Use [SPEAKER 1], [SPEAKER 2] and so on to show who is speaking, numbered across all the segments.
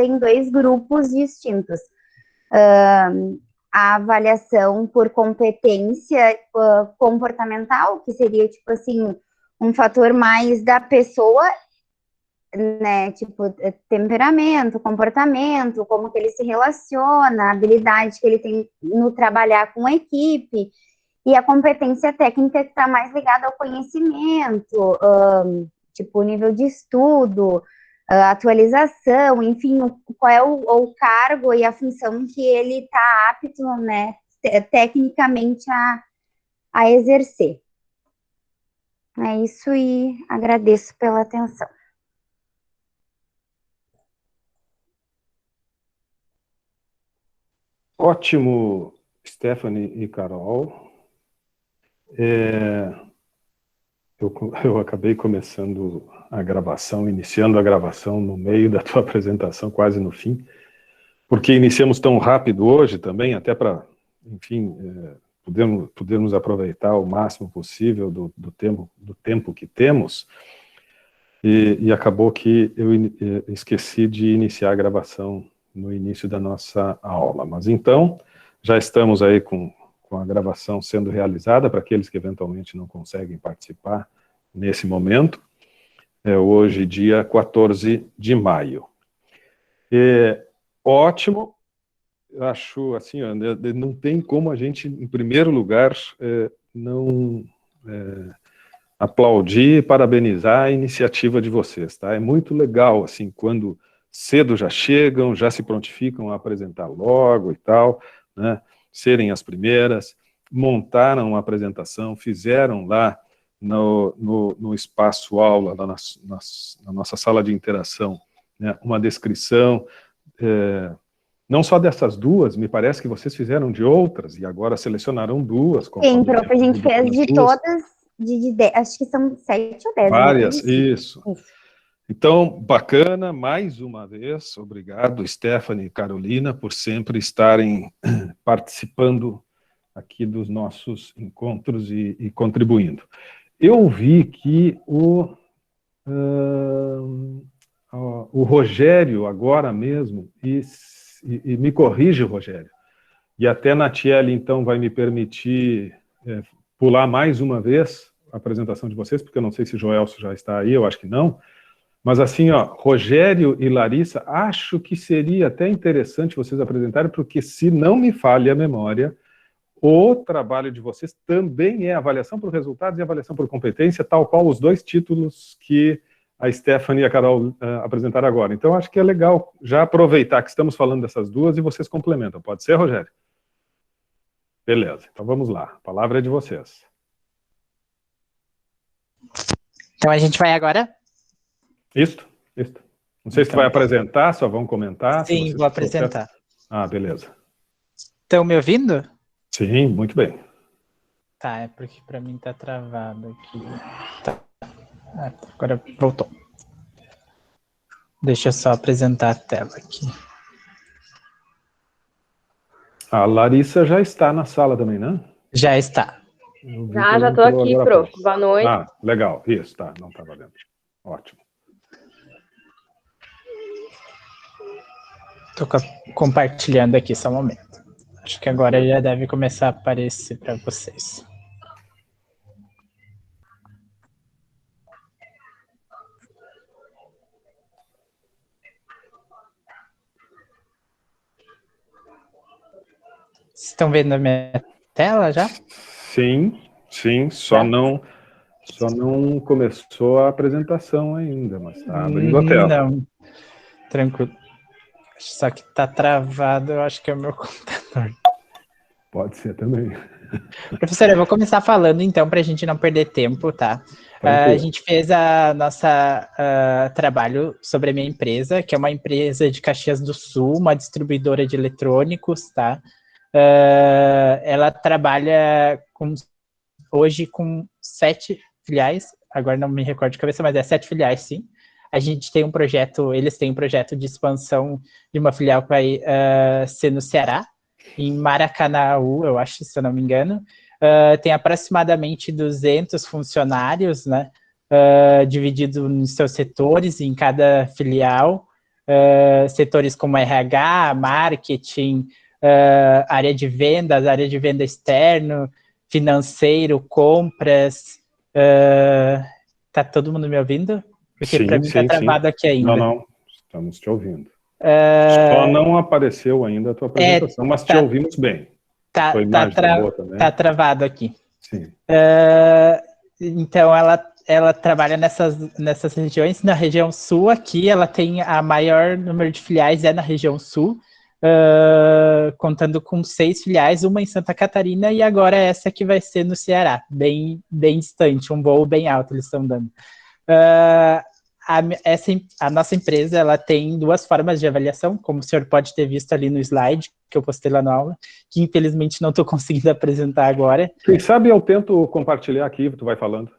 [SPEAKER 1] em dois grupos distintos. A avaliação por competência comportamental, que seria, tipo assim, um fator mais da pessoa, né, tipo, temperamento, comportamento, como que ele se relaciona, a habilidade que ele tem no trabalhar com a equipe, e a competência técnica que está mais ligada ao conhecimento, tipo, o nível de estudo, atualização, enfim, qual é o cargo e a função que ele está apto, né, tecnicamente a exercer. É isso e agradeço pela atenção.
[SPEAKER 2] Ótimo, Stephanie e Carol. Eu acabei começando a gravação, iniciando a gravação no meio da tua apresentação, quase no fim, porque iniciamos tão rápido hoje também, até para, enfim, podermos aproveitar o máximo possível do tempo que temos, e acabou que eu esqueci de iniciar a gravação no início da nossa aula. Mas então, já estamos aí com a gravação sendo realizada, para aqueles que eventualmente não conseguem participar nesse momento. É hoje, dia 14 de maio. Ótimo, eu acho assim, não tem como a gente, em primeiro lugar, não aplaudir e parabenizar a iniciativa de vocês, tá? É muito legal, assim, quando cedo já chegam, já se prontificam a apresentar logo e tal, né? Serem as primeiras, montaram uma apresentação, fizeram lá no espaço aula, lá na nossa sala de interação, né? Uma descrição, não só dessas duas, me parece que vocês fizeram de outras, e agora selecionaram duas.
[SPEAKER 1] Sim, prof, a gente fez de todas, acho que são 7 ou 10.
[SPEAKER 2] Várias, né? Isso. Então, bacana, mais uma vez, obrigado, Stephanie e Carolina, por sempre estarem participando aqui dos nossos encontros e contribuindo. Eu vi que o Rogério, agora mesmo, e me corrige, Rogério, e até a Natiele, então, vai me permitir pular mais uma vez a apresentação de vocês, porque eu não sei se o Joelso já está aí, eu acho que não. Mas assim, ó, Rogério e Larissa, acho que seria até interessante vocês apresentarem, porque se não me falha a memória, o trabalho de vocês também é avaliação por resultados e avaliação por competência, tal qual os dois títulos que a Stephanie e a Carol apresentaram agora. Então, acho que é legal já aproveitar que estamos falando dessas duas e vocês complementam. Pode ser, Rogério? Beleza, então vamos lá. A palavra é de vocês.
[SPEAKER 3] Então, a gente vai agora...
[SPEAKER 2] Isso. Não sei se tu vai apresentar, só vão comentar.
[SPEAKER 3] Sim, vou apresentar.
[SPEAKER 2] Ah, beleza.
[SPEAKER 3] Estão me ouvindo?
[SPEAKER 2] Sim, muito bem.
[SPEAKER 3] Tá, é porque para mim tá travado aqui. Tá. Agora voltou. Deixa eu só apresentar a tela aqui.
[SPEAKER 2] A Larissa já está na sala também, né?
[SPEAKER 3] Já está.
[SPEAKER 4] Já estou aqui, prof. Boa noite.
[SPEAKER 2] Ah, legal. Isso, tá. Não estava vendo. Ótimo.
[SPEAKER 3] Estou compartilhando aqui só um momento. Acho que agora já deve começar a aparecer para vocês. Vocês estão vendo a minha tela já?
[SPEAKER 2] Sim, só não começou a apresentação ainda, mas está abrindo a tela.
[SPEAKER 3] Não, tranquilo. Só que está travado, eu acho que é o meu computador.
[SPEAKER 2] Pode ser também.
[SPEAKER 3] Professora, eu vou começar falando então, para a gente não perder tempo, tá? A gente fez a nossa trabalho sobre a minha empresa, que é uma empresa de Caxias do Sul, uma distribuidora de eletrônicos, tá? Ela trabalha hoje com 7 filiais, agora não me recordo de cabeça, mas é 7 filiais, sim. A gente tem um projeto, eles têm um projeto de expansão de uma filial que vai ser no Ceará, em Maracanaú, eu acho, se eu não me engano. Tem aproximadamente 200 funcionários, né, dividido nos seus setores, em cada filial. setores como RH, marketing, área de venda externo, financeiro, compras. Tá todo mundo me ouvindo? Porque para mim está travado aqui ainda.
[SPEAKER 2] Não, estamos te ouvindo. Só não apareceu ainda a tua apresentação, mas te ouvimos bem.
[SPEAKER 3] Tá travado aqui.
[SPEAKER 2] Sim.
[SPEAKER 3] Então, ela trabalha nessas regiões. Na região sul aqui, ela tem a maior número de filiais, na região sul, contando com 6 filiais, uma em Santa Catarina, e agora essa que vai ser no Ceará, bem distante, um voo bem alto eles estão dando. A nossa empresa, ela tem 2 formas de avaliação, como o senhor pode ter visto ali no slide, que eu postei lá na aula, que infelizmente não estou conseguindo apresentar agora.
[SPEAKER 2] Quem sabe eu tento compartilhar aqui, tu vai falando.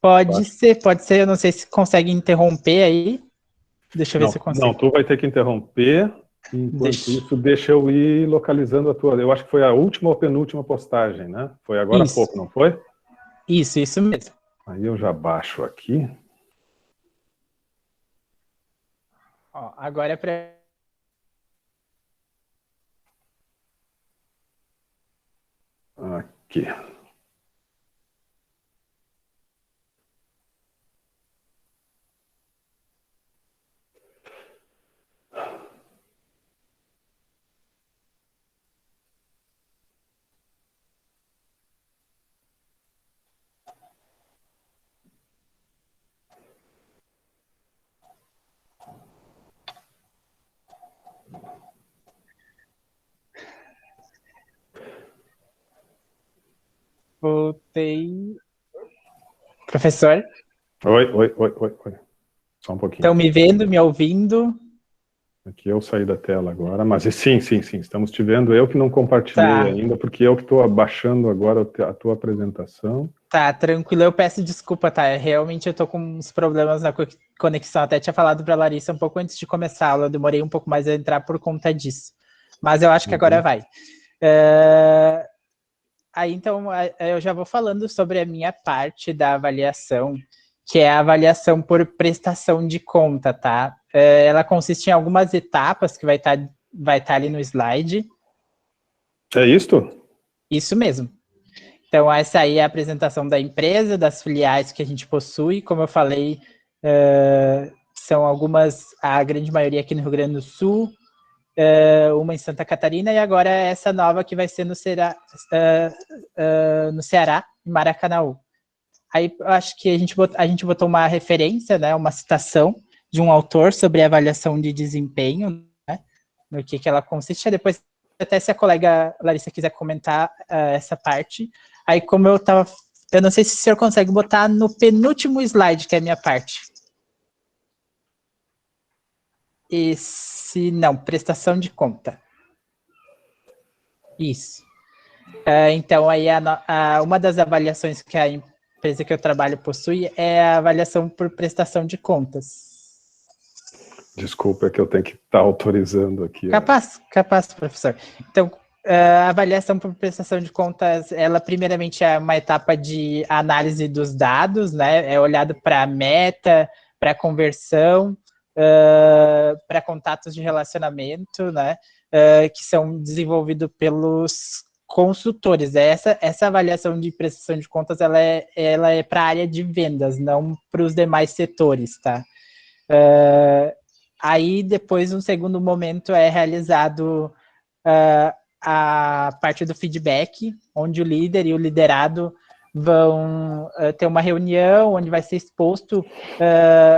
[SPEAKER 3] Pode ser, eu não sei se consegue interromper aí. Deixa eu ver se eu consigo.
[SPEAKER 2] Não, tu vai ter que interromper, enquanto isso deixa eu ir localizando a tua... Eu acho que foi a última ou penúltima postagem, né? Foi agora há pouco, não foi?
[SPEAKER 3] Isso mesmo.
[SPEAKER 2] Aí eu já baixo aqui.
[SPEAKER 3] Ó, agora é para...
[SPEAKER 2] Aqui.
[SPEAKER 3] Voltei. Professor?
[SPEAKER 2] Oi. Só um pouquinho.
[SPEAKER 3] Estão me vendo, me ouvindo?
[SPEAKER 2] Aqui eu saí da tela agora, mas sim, estamos te vendo. Eu que não compartilhei ainda, porque eu que estou abaixando agora a tua apresentação.
[SPEAKER 3] Tá, tranquilo, eu peço desculpa, tá? Realmente eu tô com uns problemas na conexão, até tinha falado para a Larissa um pouco antes de começar a aula, eu demorei um pouco mais a entrar por conta disso. Mas eu acho que agora vai. Aí, então, eu já vou falando sobre a minha parte da avaliação, que é a avaliação por prestação de conta, tá? Ela consiste em algumas etapas que vai estar ali no slide.
[SPEAKER 2] É isto?
[SPEAKER 3] Isso mesmo. Então, essa aí é a apresentação da empresa, das filiais que a gente possui. Como eu falei, são algumas, a grande maioria aqui no Rio Grande do Sul, uma em Santa Catarina, e agora essa nova que vai ser no Ceará, em Maracanaú. Aí, eu acho que a gente botou uma referência, né, uma citação de um autor sobre a avaliação de desempenho, né, no que ela consiste. Depois, até se a colega Larissa quiser comentar essa parte. Aí, como eu não sei se o senhor consegue botar no penúltimo slide, que é a minha parte. Não, prestação de conta. Isso. Então, aí uma das avaliações que a empresa que eu trabalho possui é a avaliação por prestação de contas.
[SPEAKER 2] Desculpa, é que eu tenho que estar autorizando aqui.
[SPEAKER 3] Capaz, professor. Então, a avaliação por prestação de contas, ela primeiramente é uma etapa de análise dos dados, né? É olhado para a meta, para a conversão, para contatos de relacionamento, né? Que são desenvolvidos pelos consultores. Essa avaliação de prestação de contas, ela é para a área de vendas, não para os demais setores, tá? Aí, depois, um segundo momento é realizado a parte do feedback, onde o líder e o liderado vão ter uma reunião onde vai ser exposto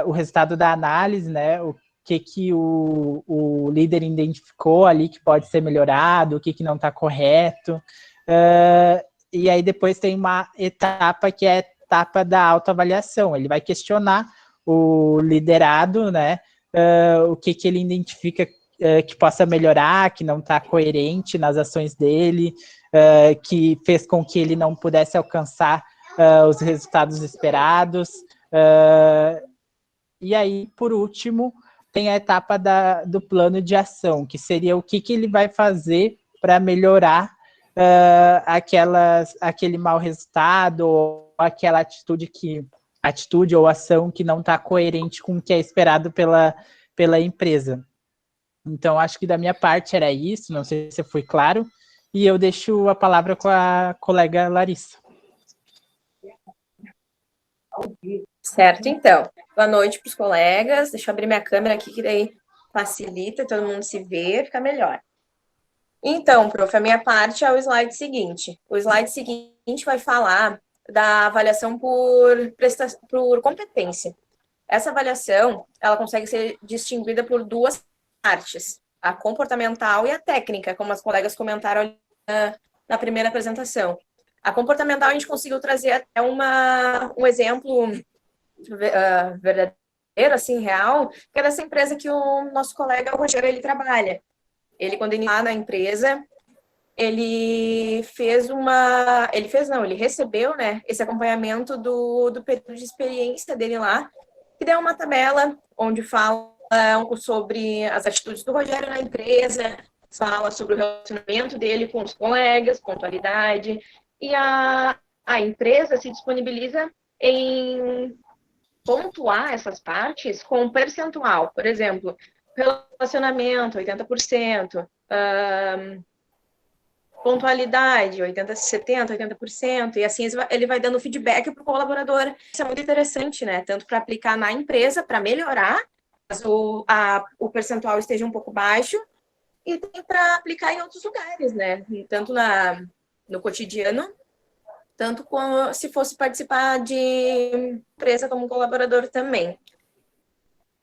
[SPEAKER 3] o resultado da análise, né? O que o líder identificou ali que pode ser melhorado, o que não está correto. E aí depois tem uma etapa que é a etapa da autoavaliação. Ele vai questionar o liderado, né? O que ele identifica que possa melhorar, que não está coerente nas ações dele, que fez com que ele não pudesse alcançar os resultados esperados. E aí, por último, tem a etapa do plano de ação, que seria o que ele vai fazer para melhorar aquele mau resultado, ou aquela atitude ou ação que não está coerente com o que é esperado pela empresa. Então, acho que da minha parte era isso, não sei se foi claro, e eu deixo a palavra com a colega Larissa.
[SPEAKER 4] Certo, então. Boa noite para os colegas. Deixa eu abrir minha câmera aqui, que daí facilita, todo mundo se vê, fica melhor. Então, prof, a minha parte é o slide seguinte. O slide seguinte vai falar da avaliação por competência. Essa avaliação, ela consegue ser distinguida por duas partes, a comportamental e a técnica, como as colegas comentaram ali na primeira apresentação. A comportamental a gente conseguiu trazer até um exemplo verdadeiro, assim, real, que é dessa empresa que o nosso colega, o Rogério, ele trabalha. Ele, quando ele lá na empresa, ele recebeu, né, esse acompanhamento do período de experiência dele lá, que deu uma tabela onde fala sobre as atitudes do Rogério na empresa, fala sobre o relacionamento dele com os colegas, pontualidade, e a empresa se disponibiliza em pontuar essas partes com um percentual. Por exemplo, relacionamento, 80%, pontualidade, 70%, 80%, e assim ele vai dando feedback para o colaborador. Isso é muito interessante, né? Tanto para aplicar na empresa, para melhorar, caso o percentual esteja um pouco baixo, e também para aplicar em outros lugares, né? Tanto no cotidiano, tanto como se fosse participar de empresa como colaborador também.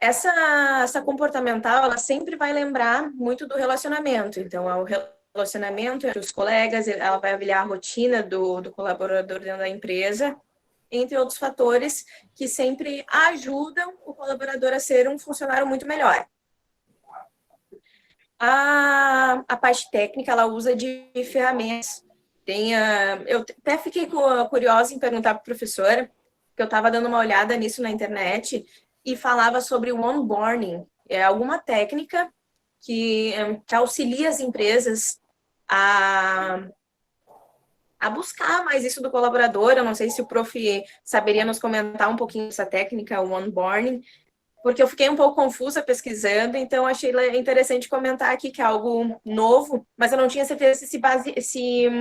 [SPEAKER 4] Essa comportamental, ela sempre vai lembrar muito do relacionamento. Então, é o relacionamento entre os colegas, ela vai avaliar a rotina do colaborador dentro da empresa, entre outros fatores que sempre ajudam o colaborador a ser um funcionário muito melhor. A parte técnica, ela usa de ferramentas. Eu até fiquei curiosa em perguntar para a professora, porque eu estava dando uma olhada nisso na internet, e falava sobre o onboarding. É alguma técnica que auxilia as empresas a buscar mais isso do colaborador. Eu não sei se o prof saberia nos comentar um pouquinho essa técnica, o onboarding, porque eu fiquei um pouco confusa pesquisando, então achei interessante comentar aqui que é algo novo, mas eu não tinha certeza se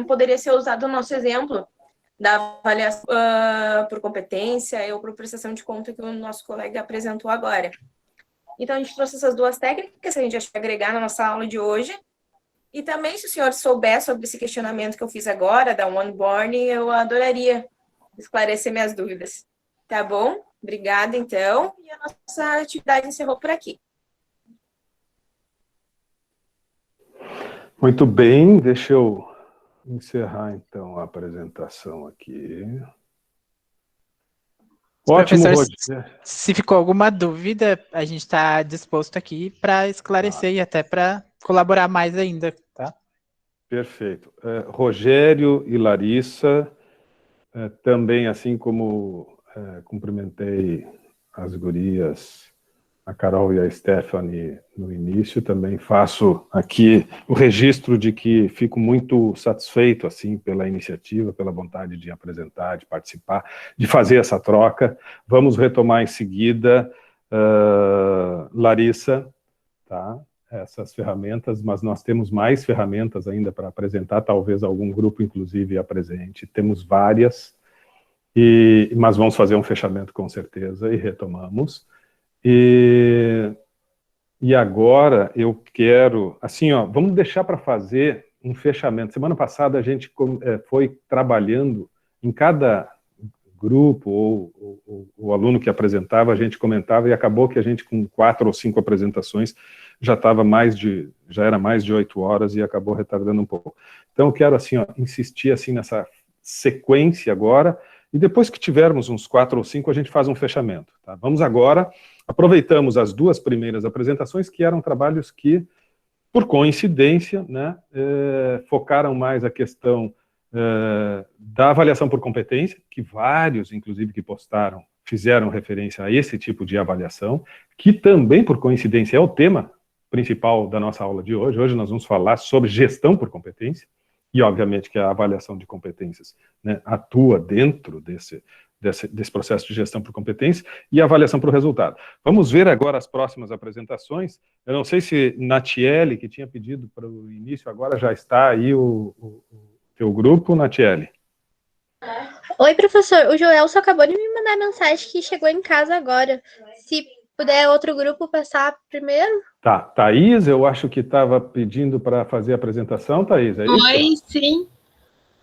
[SPEAKER 4] poderia ser usado no nosso exemplo da avaliação por competência ou por prestação de conta que o nosso colega apresentou agora. Então, a gente trouxe essas duas técnicas que a gente acha que agregar na nossa aula de hoje. E também, se o senhor souber sobre esse questionamento que eu fiz agora, da onboarding, eu adoraria esclarecer minhas dúvidas. Tá bom? Obrigada, então. E a nossa atividade encerrou por aqui.
[SPEAKER 2] Muito bem, deixa eu encerrar, então, a apresentação aqui. Ótimo,
[SPEAKER 3] professor, se ficou alguma dúvida, a gente está disposto aqui para esclarecer e até para colaborar mais ainda, tá?
[SPEAKER 2] Perfeito. Rogério e Larissa, também, assim como cumprimentei as gurias, a Carol e a Stephanie no início, também faço aqui o registro de que fico muito satisfeito, assim, pela iniciativa, pela vontade de apresentar, de participar, de fazer essa troca. Vamos retomar em seguida, Larissa, tá? Essas ferramentas, mas nós temos mais ferramentas ainda para apresentar, talvez algum grupo, inclusive, apresente. Temos várias, mas vamos fazer um fechamento com certeza e retomamos. E agora eu quero, assim, ó, vamos deixar para fazer um fechamento. Semana passada a gente foi trabalhando em cada grupo, ou o aluno que apresentava, a gente comentava, e acabou que a gente, com 4 ou 5 apresentações, já era mais de 8 horas e acabou retardando um pouco. Então eu quero, assim, ó, insistir assim, nessa sequência agora, e depois que tivermos uns 4 ou 5, a gente faz um fechamento. Tá? Vamos agora, aproveitamos as 2 primeiras apresentações, que eram trabalhos que, por coincidência, né, focaram mais a questão da avaliação por competência, que vários, inclusive, que postaram, fizeram referência a esse tipo de avaliação, que também, por coincidência, é o tema principal da nossa aula de hoje. Hoje nós vamos falar sobre gestão por competência, e obviamente que a avaliação de competências, né, atua dentro desse processo de gestão por competência e avaliação por resultado. Vamos ver agora as próximas apresentações. Eu não sei se Natiele, que tinha pedido para o início, agora já está aí o teu grupo, Natiele.
[SPEAKER 5] Oi, professor. O Joel só acabou de me mandar mensagem que chegou em casa agora. Se puder outro grupo passar primeiro.
[SPEAKER 2] Tá, Thaís, eu acho que estava pedindo para fazer a apresentação, Thaís, é isso?
[SPEAKER 6] Oi, sim.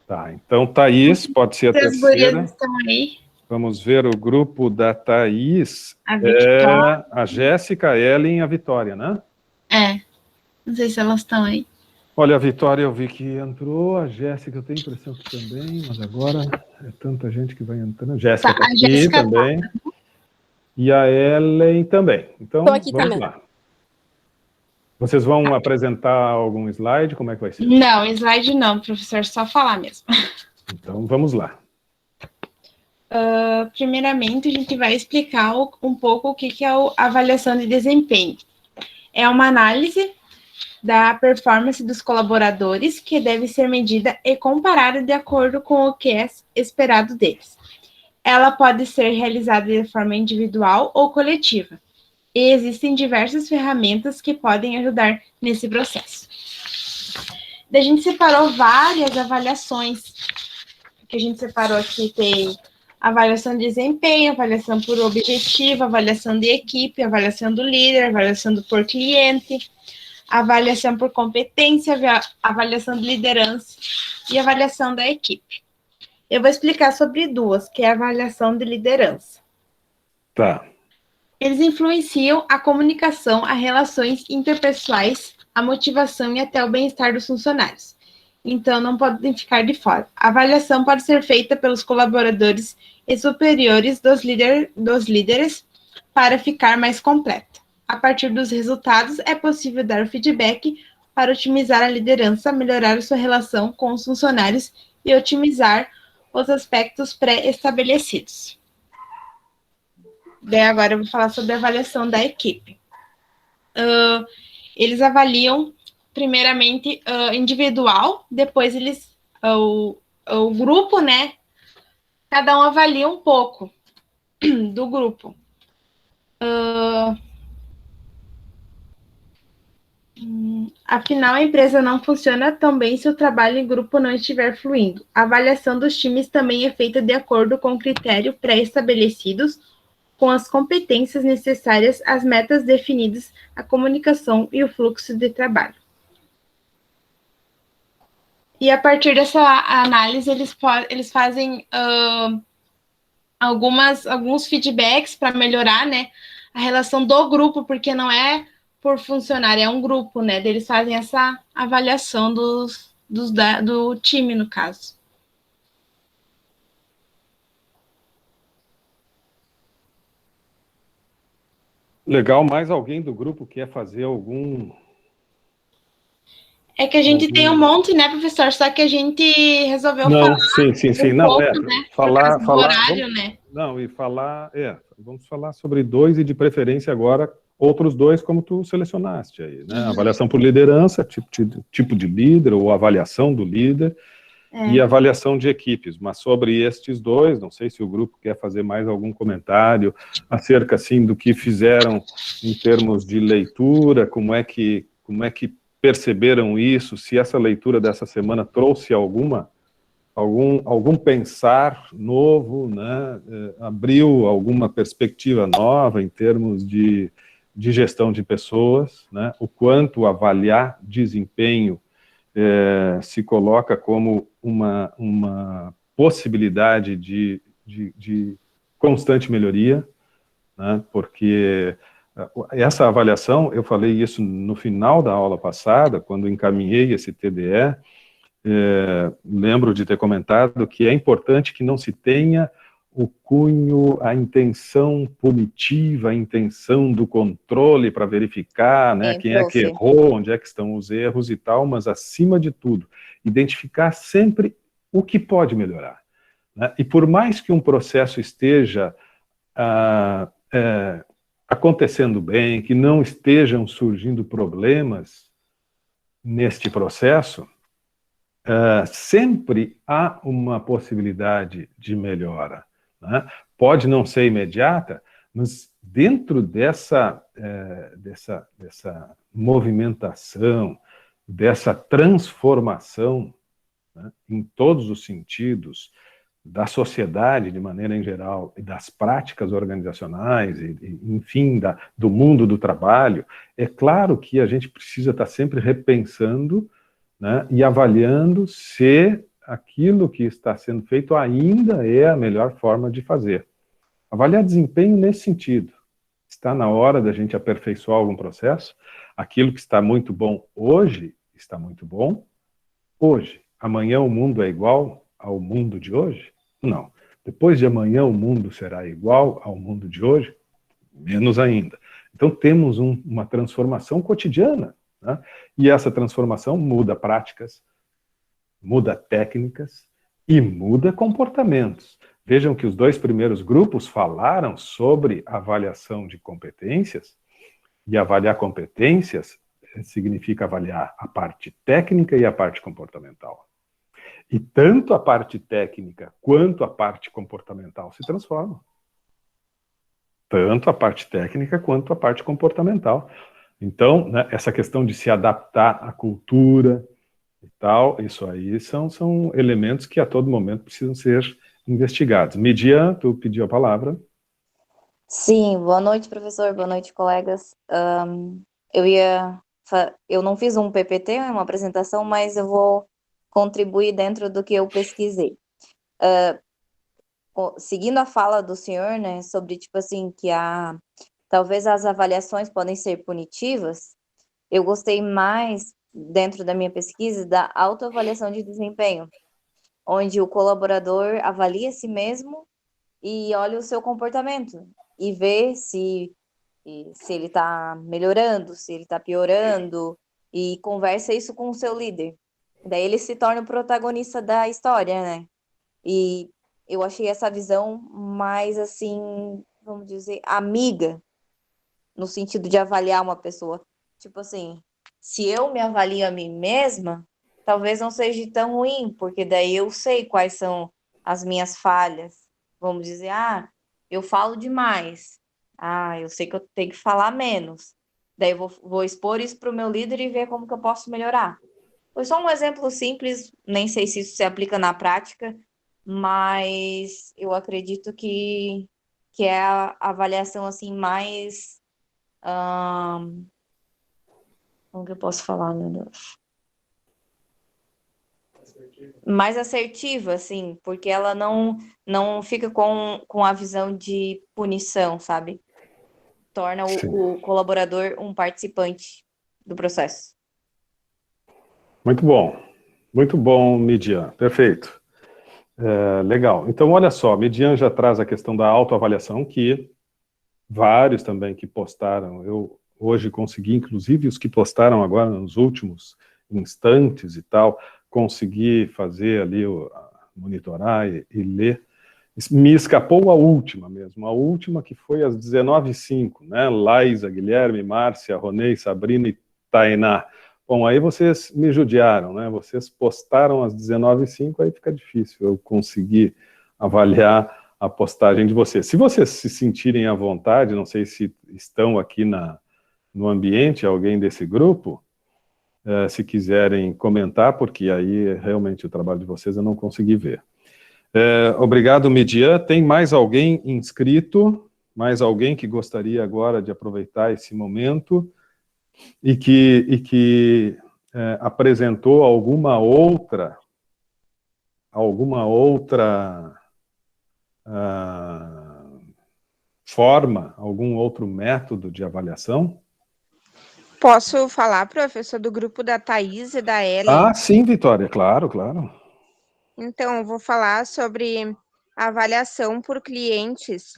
[SPEAKER 2] Tá, então Thaís pode ser a
[SPEAKER 6] As gurias
[SPEAKER 2] terceira.
[SPEAKER 6] estão aí.
[SPEAKER 2] Vamos ver o grupo da Thaís.
[SPEAKER 6] A Vitória.
[SPEAKER 2] A Jéssica, a Ellen e a Vitória, né?
[SPEAKER 6] Não sei se elas estão aí.
[SPEAKER 2] Olha, a Vitória eu vi que entrou, a Jéssica eu tenho a impressão que também, mas agora é tanta gente que vai entrando. Jéssica está aqui
[SPEAKER 6] Jéssica
[SPEAKER 2] também. E a Ellen também. Então,
[SPEAKER 7] Tô aqui
[SPEAKER 2] vamos
[SPEAKER 7] também.
[SPEAKER 2] lá. Vocês vão apresentar algum slide? Como é que vai ser?
[SPEAKER 6] Não, slide não, professor, só falar mesmo.
[SPEAKER 2] Então, vamos lá.
[SPEAKER 6] Primeiramente, a gente vai explicar um pouco o que é a avaliação de desempenho. É uma análise da performance dos colaboradores que deve ser medida e comparada de acordo com o que é esperado deles. Ela pode ser realizada de forma individual ou coletiva, e existem diversas ferramentas que podem ajudar nesse processo. A gente separou várias avaliações, que a gente separou aqui, tem avaliação de desempenho, avaliação por objetivo, avaliação de equipe, avaliação do líder, avaliação por cliente, avaliação por competência, avaliação de liderança e avaliação da equipe. Eu vou explicar sobre duas, que é a avaliação de liderança.
[SPEAKER 2] Tá.
[SPEAKER 6] Eles influenciam a comunicação, as relações interpessoais, a motivação e até o bem-estar dos funcionários. Então, não podem ficar de fora. A avaliação pode ser feita pelos colaboradores e superiores dos líderes para ficar mais completa. A partir dos resultados, é possível dar o feedback para otimizar a liderança, melhorar a sua relação com os funcionários e otimizar os aspectos pré-estabelecidos. Daí agora eu vou falar sobre a avaliação da equipe. Eles avaliam, primeiramente, individual, depois eles, o grupo, né? Cada um avalia um pouco do grupo. Afinal, a empresa não funciona tão bem se o trabalho em grupo não estiver fluindo. A avaliação dos times também é feita de acordo com critérios pré-estabelecidos, com as competências necessárias, as metas definidas, a comunicação e o fluxo de trabalho. E a partir dessa análise, eles fazem alguns feedbacks para melhorar, né, a relação do grupo, porque não é por funcionário, é um grupo, né? Eles fazem essa avaliação do time, no caso.
[SPEAKER 2] Legal, mais alguém do grupo quer fazer algum...
[SPEAKER 6] É que a gente tem um monte, né, professor? Só que a gente resolveu falar.
[SPEAKER 2] Sim.
[SPEAKER 6] Um
[SPEAKER 2] Não,
[SPEAKER 6] pouco, né?
[SPEAKER 2] falar
[SPEAKER 6] do horário,
[SPEAKER 2] vamos,
[SPEAKER 6] né?
[SPEAKER 2] Não, e vamos falar sobre dois e de preferência agora outros dois como tu selecionaste aí, né? Avaliação por liderança, tipo de líder ou avaliação do líder e avaliação de equipes. Mas sobre estes dois, não sei se o grupo quer fazer mais algum comentário acerca, assim, do que fizeram em termos de leitura, como é que perceberam isso, se essa leitura dessa semana trouxe algum pensar novo, né? Abriu alguma perspectiva nova em termos de gestão de pessoas, né? O quanto avaliar desempenho se coloca como uma possibilidade de constante melhoria, né? Porque essa avaliação, eu falei isso no final da aula passada, quando encaminhei esse TDE, lembro de ter comentado que é importante que não se tenha o cunho, a intenção punitiva, a intenção do controle para verificar, né, quem é que errou, onde é que estão os erros e tal, mas, acima de tudo, identificar sempre o que pode melhorar, né? E por mais que um processo esteja acontecendo bem, que não estejam surgindo problemas neste processo, sempre há uma possibilidade de melhora, né? Pode não ser imediata, mas dentro dessa movimentação, dessa transformação, né, em todos os sentidos, da sociedade de maneira em geral, e das práticas organizacionais, enfim, do mundo do trabalho, é claro que a gente precisa estar sempre repensando, né, e avaliando se aquilo que está sendo feito ainda é a melhor forma de fazer. Avaliar desempenho nesse sentido. Está na hora da gente aperfeiçoar algum processo. Aquilo que está muito bom hoje, está muito bom hoje. Amanhã o mundo é igual ao mundo de hoje? Não. Depois de amanhã o mundo será igual ao mundo de hoje? Menos ainda. Então temos uma transformação cotidiana, né? E essa transformação muda práticas, muda técnicas e muda comportamentos. Vejam que os 2 primeiros grupos falaram sobre avaliação de competências, e avaliar competências significa avaliar a parte técnica e a parte comportamental. E tanto a parte técnica quanto a parte comportamental se transformam. Tanto a parte técnica quanto a parte comportamental. Então, né, essa questão de se adaptar à cultura e tal, isso aí são elementos que a todo momento precisam ser investigados. Midian, tu pediu a palavra.
[SPEAKER 7] Sim, boa noite, professor, boa noite, colegas. Eu não fiz um PPT, uma apresentação, mas eu vou contribuir dentro do que eu pesquisei. Seguindo a fala do senhor, né, sobre, tipo assim, que talvez as avaliações podem ser punitivas, eu gostei mais, dentro da minha pesquisa, da autoavaliação de desempenho, onde o colaborador avalia a si mesmo e olha o seu comportamento, e vê se ele está melhorando, se ele está piorando, e conversa isso com o seu líder. Daí ele se torna o protagonista da história, né? E eu achei essa visão mais, assim, vamos dizer, amiga, no sentido de avaliar uma pessoa. Tipo assim, se eu me avalio a mim mesma, talvez não seja tão ruim, porque daí eu sei quais são as minhas falhas. Vamos dizer, eu falo demais. Eu sei que eu tenho que falar menos. Daí eu vou expor isso para o meu líder e ver como que eu posso melhorar. Foi só um exemplo simples, nem sei se isso se aplica na prática, mas eu acredito que é a avaliação assim mais... como que eu posso falar, meu Deus? Mais assertiva, assim, porque ela não fica com a visão de punição, sabe? Torna o colaborador um participante do processo.
[SPEAKER 2] Muito bom, Midian, perfeito. Legal, então olha só, Midian já traz a questão da autoavaliação, que vários também que postaram, eu hoje consegui, inclusive os que postaram agora nos últimos instantes e tal, consegui fazer ali, monitorar e ler. Me escapou a última mesmo, a última que foi às 19h05, né? Laísa, Guilherme, Márcia, Ronei, Sabrina e Tainá. Bom, aí vocês me judiaram, né? Vocês postaram às 19h05, aí fica difícil eu conseguir avaliar a postagem de vocês. Se vocês se sentirem à vontade, não sei se estão aqui no ambiente, alguém desse grupo, se quiserem comentar, porque aí realmente o trabalho de vocês eu não consegui ver. Obrigado, Midian. Tem mais alguém inscrito? Mais alguém que gostaria agora de aproveitar esse momento e que apresentou alguma outra forma, algum outro método de avaliação?
[SPEAKER 8] Posso falar, professor, do grupo da Thaís e da Ellen?
[SPEAKER 2] Sim, Vitória, claro.
[SPEAKER 8] Então, eu vou falar sobre a avaliação por clientes.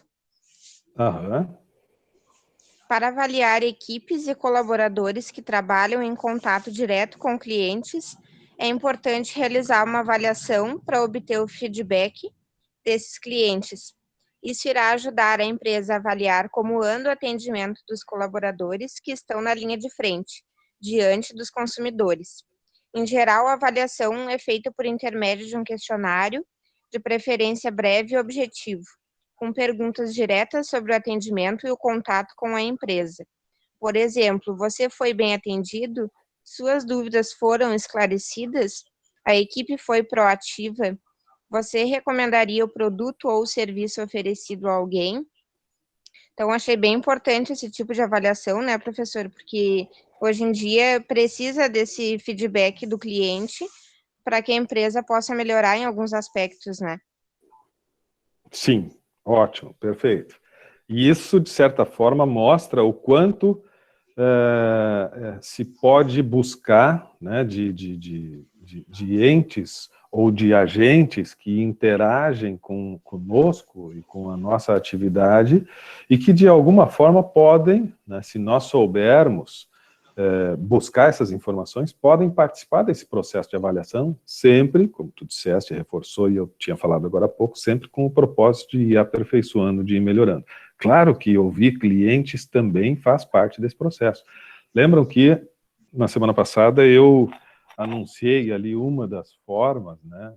[SPEAKER 8] Para avaliar equipes e colaboradores que trabalham em contato direto com clientes, é importante realizar uma avaliação para obter o feedback desses clientes. Isso irá ajudar a empresa a avaliar como anda o atendimento dos colaboradores que estão na linha de frente, diante dos consumidores. Em geral, a avaliação é feita por intermédio de um questionário, de preferência breve e objetivo, com perguntas diretas sobre o atendimento e o contato com a empresa. Por exemplo, você foi bem atendido? Suas dúvidas foram esclarecidas? A equipe foi proativa? Você recomendaria o produto ou o serviço oferecido a alguém? Então, achei bem importante esse tipo de avaliação, né, professor? Porque hoje em dia precisa desse feedback do cliente para que a empresa possa melhorar em alguns aspectos, né?
[SPEAKER 2] Sim, ótimo, perfeito. E isso, de certa forma, mostra o quanto se pode buscar, né, de entes ou de agentes que interagem conosco e com a nossa atividade e que, de alguma forma, podem, né, se nós soubermos buscar essas informações, podem participar desse processo de avaliação, sempre, como tu disseste, reforçou, e eu tinha falado agora há pouco, sempre com o propósito de ir aperfeiçoando, de ir melhorando. Claro que ouvir clientes também faz parte desse processo. Lembram que, na semana passada, eu anunciei ali uma das formas, né,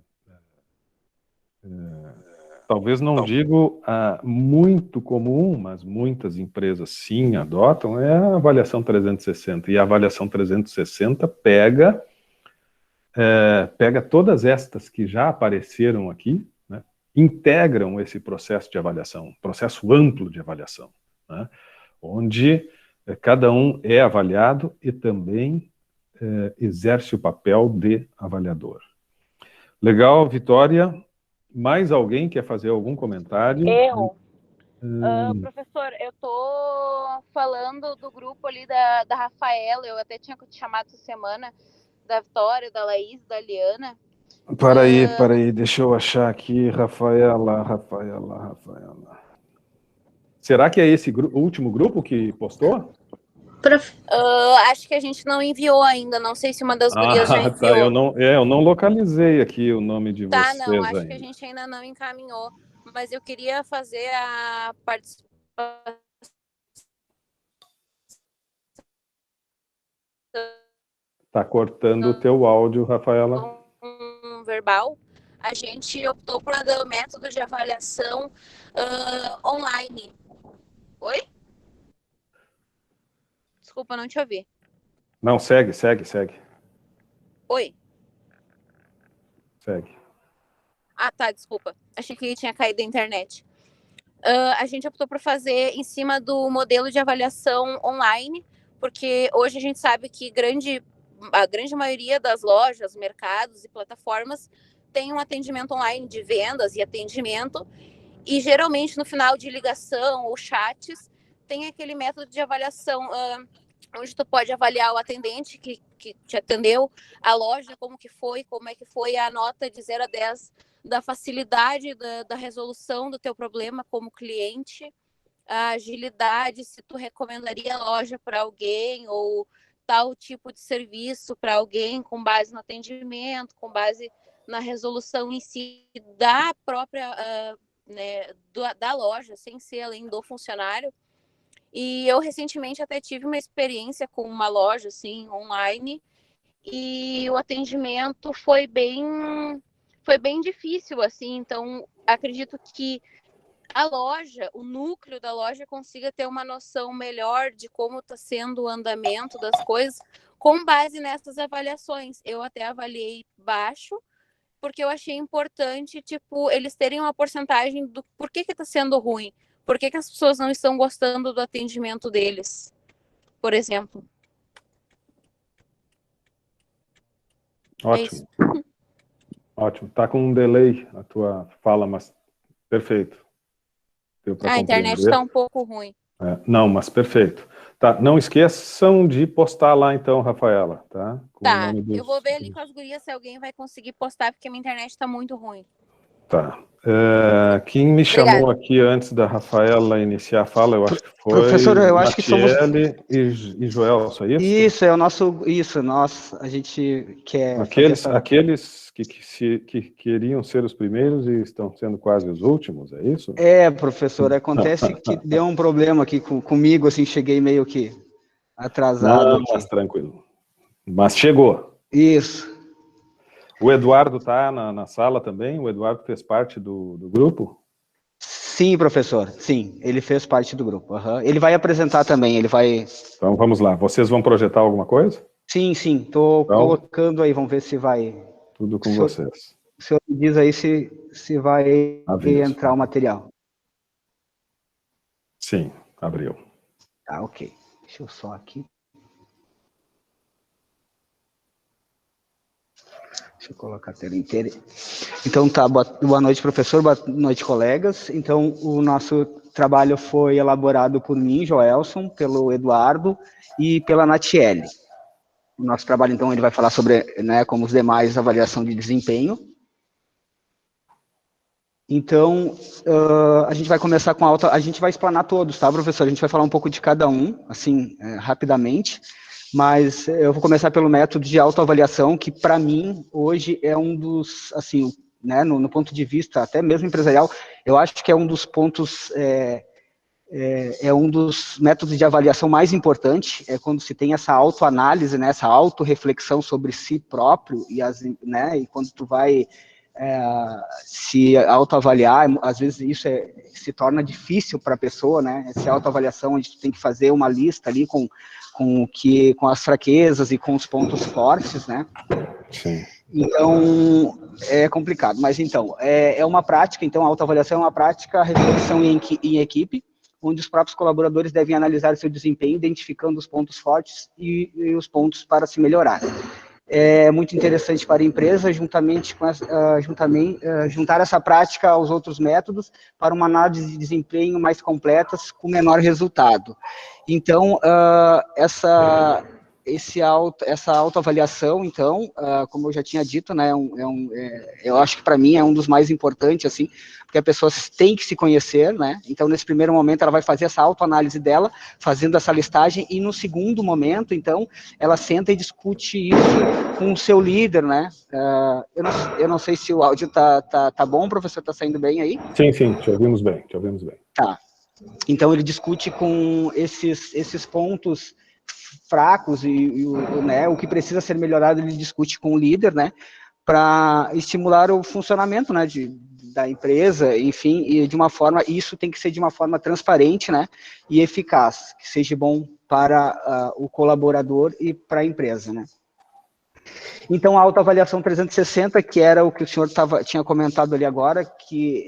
[SPEAKER 2] talvez não digo muito comum, mas muitas empresas sim adotam, é a avaliação 360. E a avaliação 360 pega todas estas que já apareceram aqui, né, integram esse processo de avaliação, um processo amplo de avaliação, né, onde cada um é avaliado e também exerce o papel de avaliador. Legal, Vitória. Mais alguém quer fazer algum comentário?
[SPEAKER 9] Eu. Professor, eu tô falando do grupo ali da Rafaela, eu até tinha te chamado essa semana, da Vitória, da Laís, da Liana.
[SPEAKER 2] Para aí, deixa eu achar aqui, Rafaela. Será que é esse último grupo que postou?
[SPEAKER 9] Acho que a gente não enviou ainda, não sei se uma das gurias já enviou.
[SPEAKER 2] Tá, eu não localizei aqui o nome de vocês ainda.
[SPEAKER 9] Tá, não, acho que a gente ainda não encaminhou, mas eu queria fazer a participação.
[SPEAKER 2] Tá cortando o teu áudio, Rafaela.
[SPEAKER 9] Verbal. A gente optou por o método de avaliação online. Oi? Desculpa, não te ouvi.
[SPEAKER 2] Não, segue.
[SPEAKER 9] Oi?
[SPEAKER 2] Segue.
[SPEAKER 9] Ah, tá, desculpa. Achei que tinha caído a internet. A gente optou por fazer em cima do modelo de avaliação online, porque hoje a gente sabe que a grande maioria das lojas, mercados e plataformas tem um atendimento online de vendas e atendimento, e geralmente no final de ligação ou chats tem aquele método de avaliação onde tu pode avaliar o atendente que te atendeu, a loja, como é que foi a nota de 0 a 10 da facilidade da resolução do teu problema como cliente, a agilidade, se tu recomendaria a loja para alguém ou tal tipo de serviço para alguém com base no atendimento, com base na resolução em si da própria da loja, sem ser além do funcionário. E eu recentemente até tive uma experiência com uma loja assim online e o atendimento foi bem difícil assim, então acredito que a loja, o núcleo da loja consiga ter uma noção melhor de como está sendo o andamento das coisas com base nessas avaliações. Eu até avaliei baixo, porque eu achei importante, tipo, eles terem uma porcentagem do por que está sendo ruim, por que as pessoas não estão gostando do atendimento deles, por exemplo.
[SPEAKER 2] Ótimo. Ótimo. Tá com um delay a tua fala, mas perfeito.
[SPEAKER 9] A internet está um pouco ruim.
[SPEAKER 2] Não, mas perfeito. Tá, não esqueçam de postar lá então, Rafaela, tá?
[SPEAKER 9] Tá, eu vou ver ali com as gurias se alguém vai conseguir postar, porque a minha internet está muito ruim.
[SPEAKER 2] Tá. Quem me chamou aqui antes da Rafaela iniciar a fala, eu acho que foi
[SPEAKER 10] professor, eu acho que somos
[SPEAKER 2] e Joel, só isso?
[SPEAKER 10] Isso, é o nosso, a gente quer
[SPEAKER 2] aqueles que queriam ser os primeiros e estão sendo quase os últimos, é isso?
[SPEAKER 10] Professor, acontece que deu um problema aqui comigo, assim, cheguei meio que atrasado.
[SPEAKER 2] Não, mas tranquilo. Mas chegou.
[SPEAKER 10] Isso.
[SPEAKER 2] O Eduardo está na sala também? O Eduardo fez parte do grupo?
[SPEAKER 10] Sim, professor, sim, ele fez parte do grupo. Ele vai apresentar também, ele vai...
[SPEAKER 2] Então, vamos lá. Vocês vão projetar alguma coisa?
[SPEAKER 10] Sim, estou
[SPEAKER 2] Então,
[SPEAKER 10] colocando aí, vamos ver se vai...
[SPEAKER 2] Tudo com vocês.
[SPEAKER 10] O senhor me diz aí se vai
[SPEAKER 2] Aviso.
[SPEAKER 10] entrar o material.
[SPEAKER 2] Sim, abriu.
[SPEAKER 10] Tá, ok. Deixa eu só aqui. Deixa eu colocar a tela inteira. Então, tá, boa noite, professor, boa noite, colegas. Então, o nosso trabalho foi elaborado por mim, Joelson, pelo Eduardo e pela Natiele. O nosso trabalho, então, ele vai falar sobre, né, como os demais, avaliação de desempenho. Então, a gente vai começar com a gente vai explanar todos, tá, professor? A gente vai falar um pouco de cada um, assim, rapidamente. Mas eu vou começar pelo método de autoavaliação, que para mim, hoje, é um dos, assim, né, no ponto de vista até mesmo empresarial, eu acho que é um dos pontos, é um dos métodos de avaliação mais importante, é quando se tem essa autoanálise, né, essa autorreflexão sobre si próprio, né, e quando tu vai se autoavaliar, às vezes isso se torna difícil para a pessoa, né, essa autoavaliação, onde tu tem que fazer uma lista ali com as fraquezas e com os pontos fortes, né?
[SPEAKER 2] Sim.
[SPEAKER 10] Então, é complicado. Mas, então, é uma prática, então, a autoavaliação é uma prática, reflexão em equipe, onde os próprios colaboradores devem analisar seu desempenho, identificando os pontos fortes e os pontos para se melhorar. É muito interessante para a empresa, juntar essa prática aos outros métodos para uma análise de desempenho mais completas com menor resultado. Então, essa autoavaliação, então, como eu já tinha dito, né, eu acho que para mim é um dos mais importantes, assim, porque a pessoa tem que se conhecer, né, então nesse primeiro momento ela vai fazer essa autoanálise dela, fazendo essa listagem, e no segundo momento, então, ela senta e discute isso com o seu líder, né, eu não sei se o áudio tá bom, professor, tá saindo bem aí?
[SPEAKER 2] Sim, te ouvimos bem,
[SPEAKER 10] Tá, então ele discute com esses pontos fracos né, o que precisa ser melhorado, ele discute com o líder, né, para estimular o funcionamento, né, da empresa, enfim, e de uma forma, isso tem que ser de uma forma transparente, né, e eficaz, que seja bom para o colaborador e para a empresa, né. Então, a autoavaliação 360, que era o que o senhor tinha comentado ali agora, que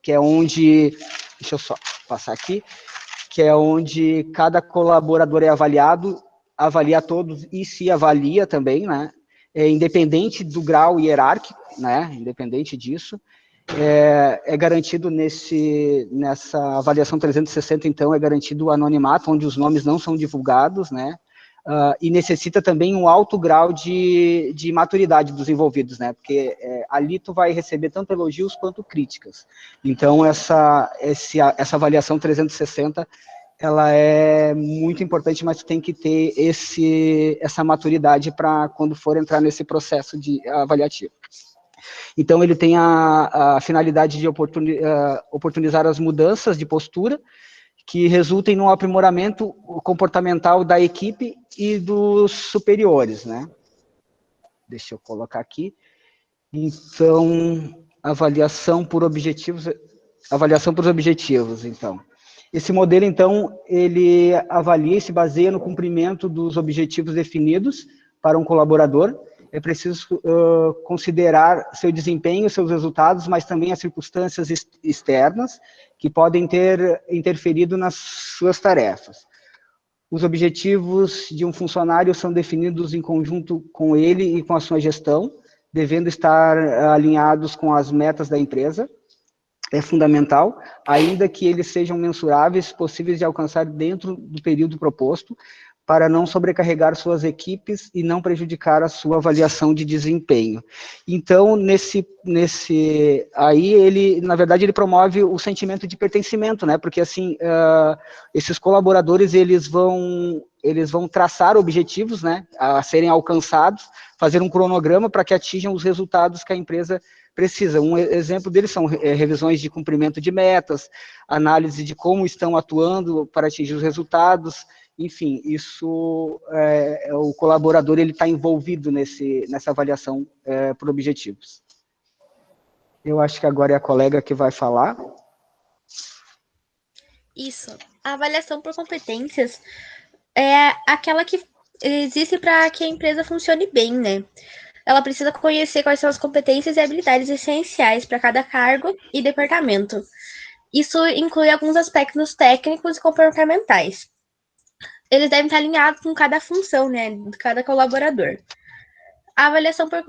[SPEAKER 10] é onde, deixa eu só passar aqui, que é onde cada colaborador é avaliado, avalia todos e se avalia também, né, independente do grau hierárquico, né, independente disso, é garantido nessa avaliação 360, então, é garantido o anonimato, onde os nomes não são divulgados, né, e necessita também um alto grau de maturidade dos envolvidos, né, porque ali tu vai receber tanto elogios quanto críticas. Então, essa avaliação 360, ela é muito importante, mas tu tem que ter essa maturidade para quando for entrar nesse processo de avaliativo. Então, ele tem a finalidade de oportunizar as mudanças de postura, que resultem no aprimoramento comportamental da equipe e dos superiores, né? Deixa eu colocar aqui. Então, avaliação por objetivos, então. Esse modelo, então, ele avalia e se baseia no cumprimento dos objetivos definidos para um colaborador. É preciso considerar seu desempenho, seus resultados, mas também as circunstâncias externas que podem ter interferido nas suas tarefas. Os objetivos de um funcionário são definidos em conjunto com ele e com a sua gestão, devendo estar alinhados com as metas da empresa. É fundamental, ainda que eles sejam mensuráveis, possíveis de alcançar dentro do período proposto, para não sobrecarregar suas equipes e não prejudicar a sua avaliação de desempenho. Então, aí ele, na verdade, ele promove o sentimento de pertencimento, né? Porque assim, esses colaboradores, eles vão traçar objetivos, né, a serem alcançados, fazer um cronograma para que atinjam os resultados que a empresa precisa. Um exemplo deles são revisões de cumprimento de metas, análise de como estão atuando para atingir os resultados. Enfim, isso, o colaborador ele está envolvido nessa avaliação por objetivos. Eu acho que agora é a colega que vai falar.
[SPEAKER 5] Isso. A avaliação por competências é aquela que existe para que a empresa funcione bem, né? Ela precisa conhecer quais são as competências e habilidades essenciais para cada cargo e departamento. Isso inclui alguns aspectos técnicos e comportamentais. Eles devem estar alinhados com cada função, né, de cada colaborador. A avaliação por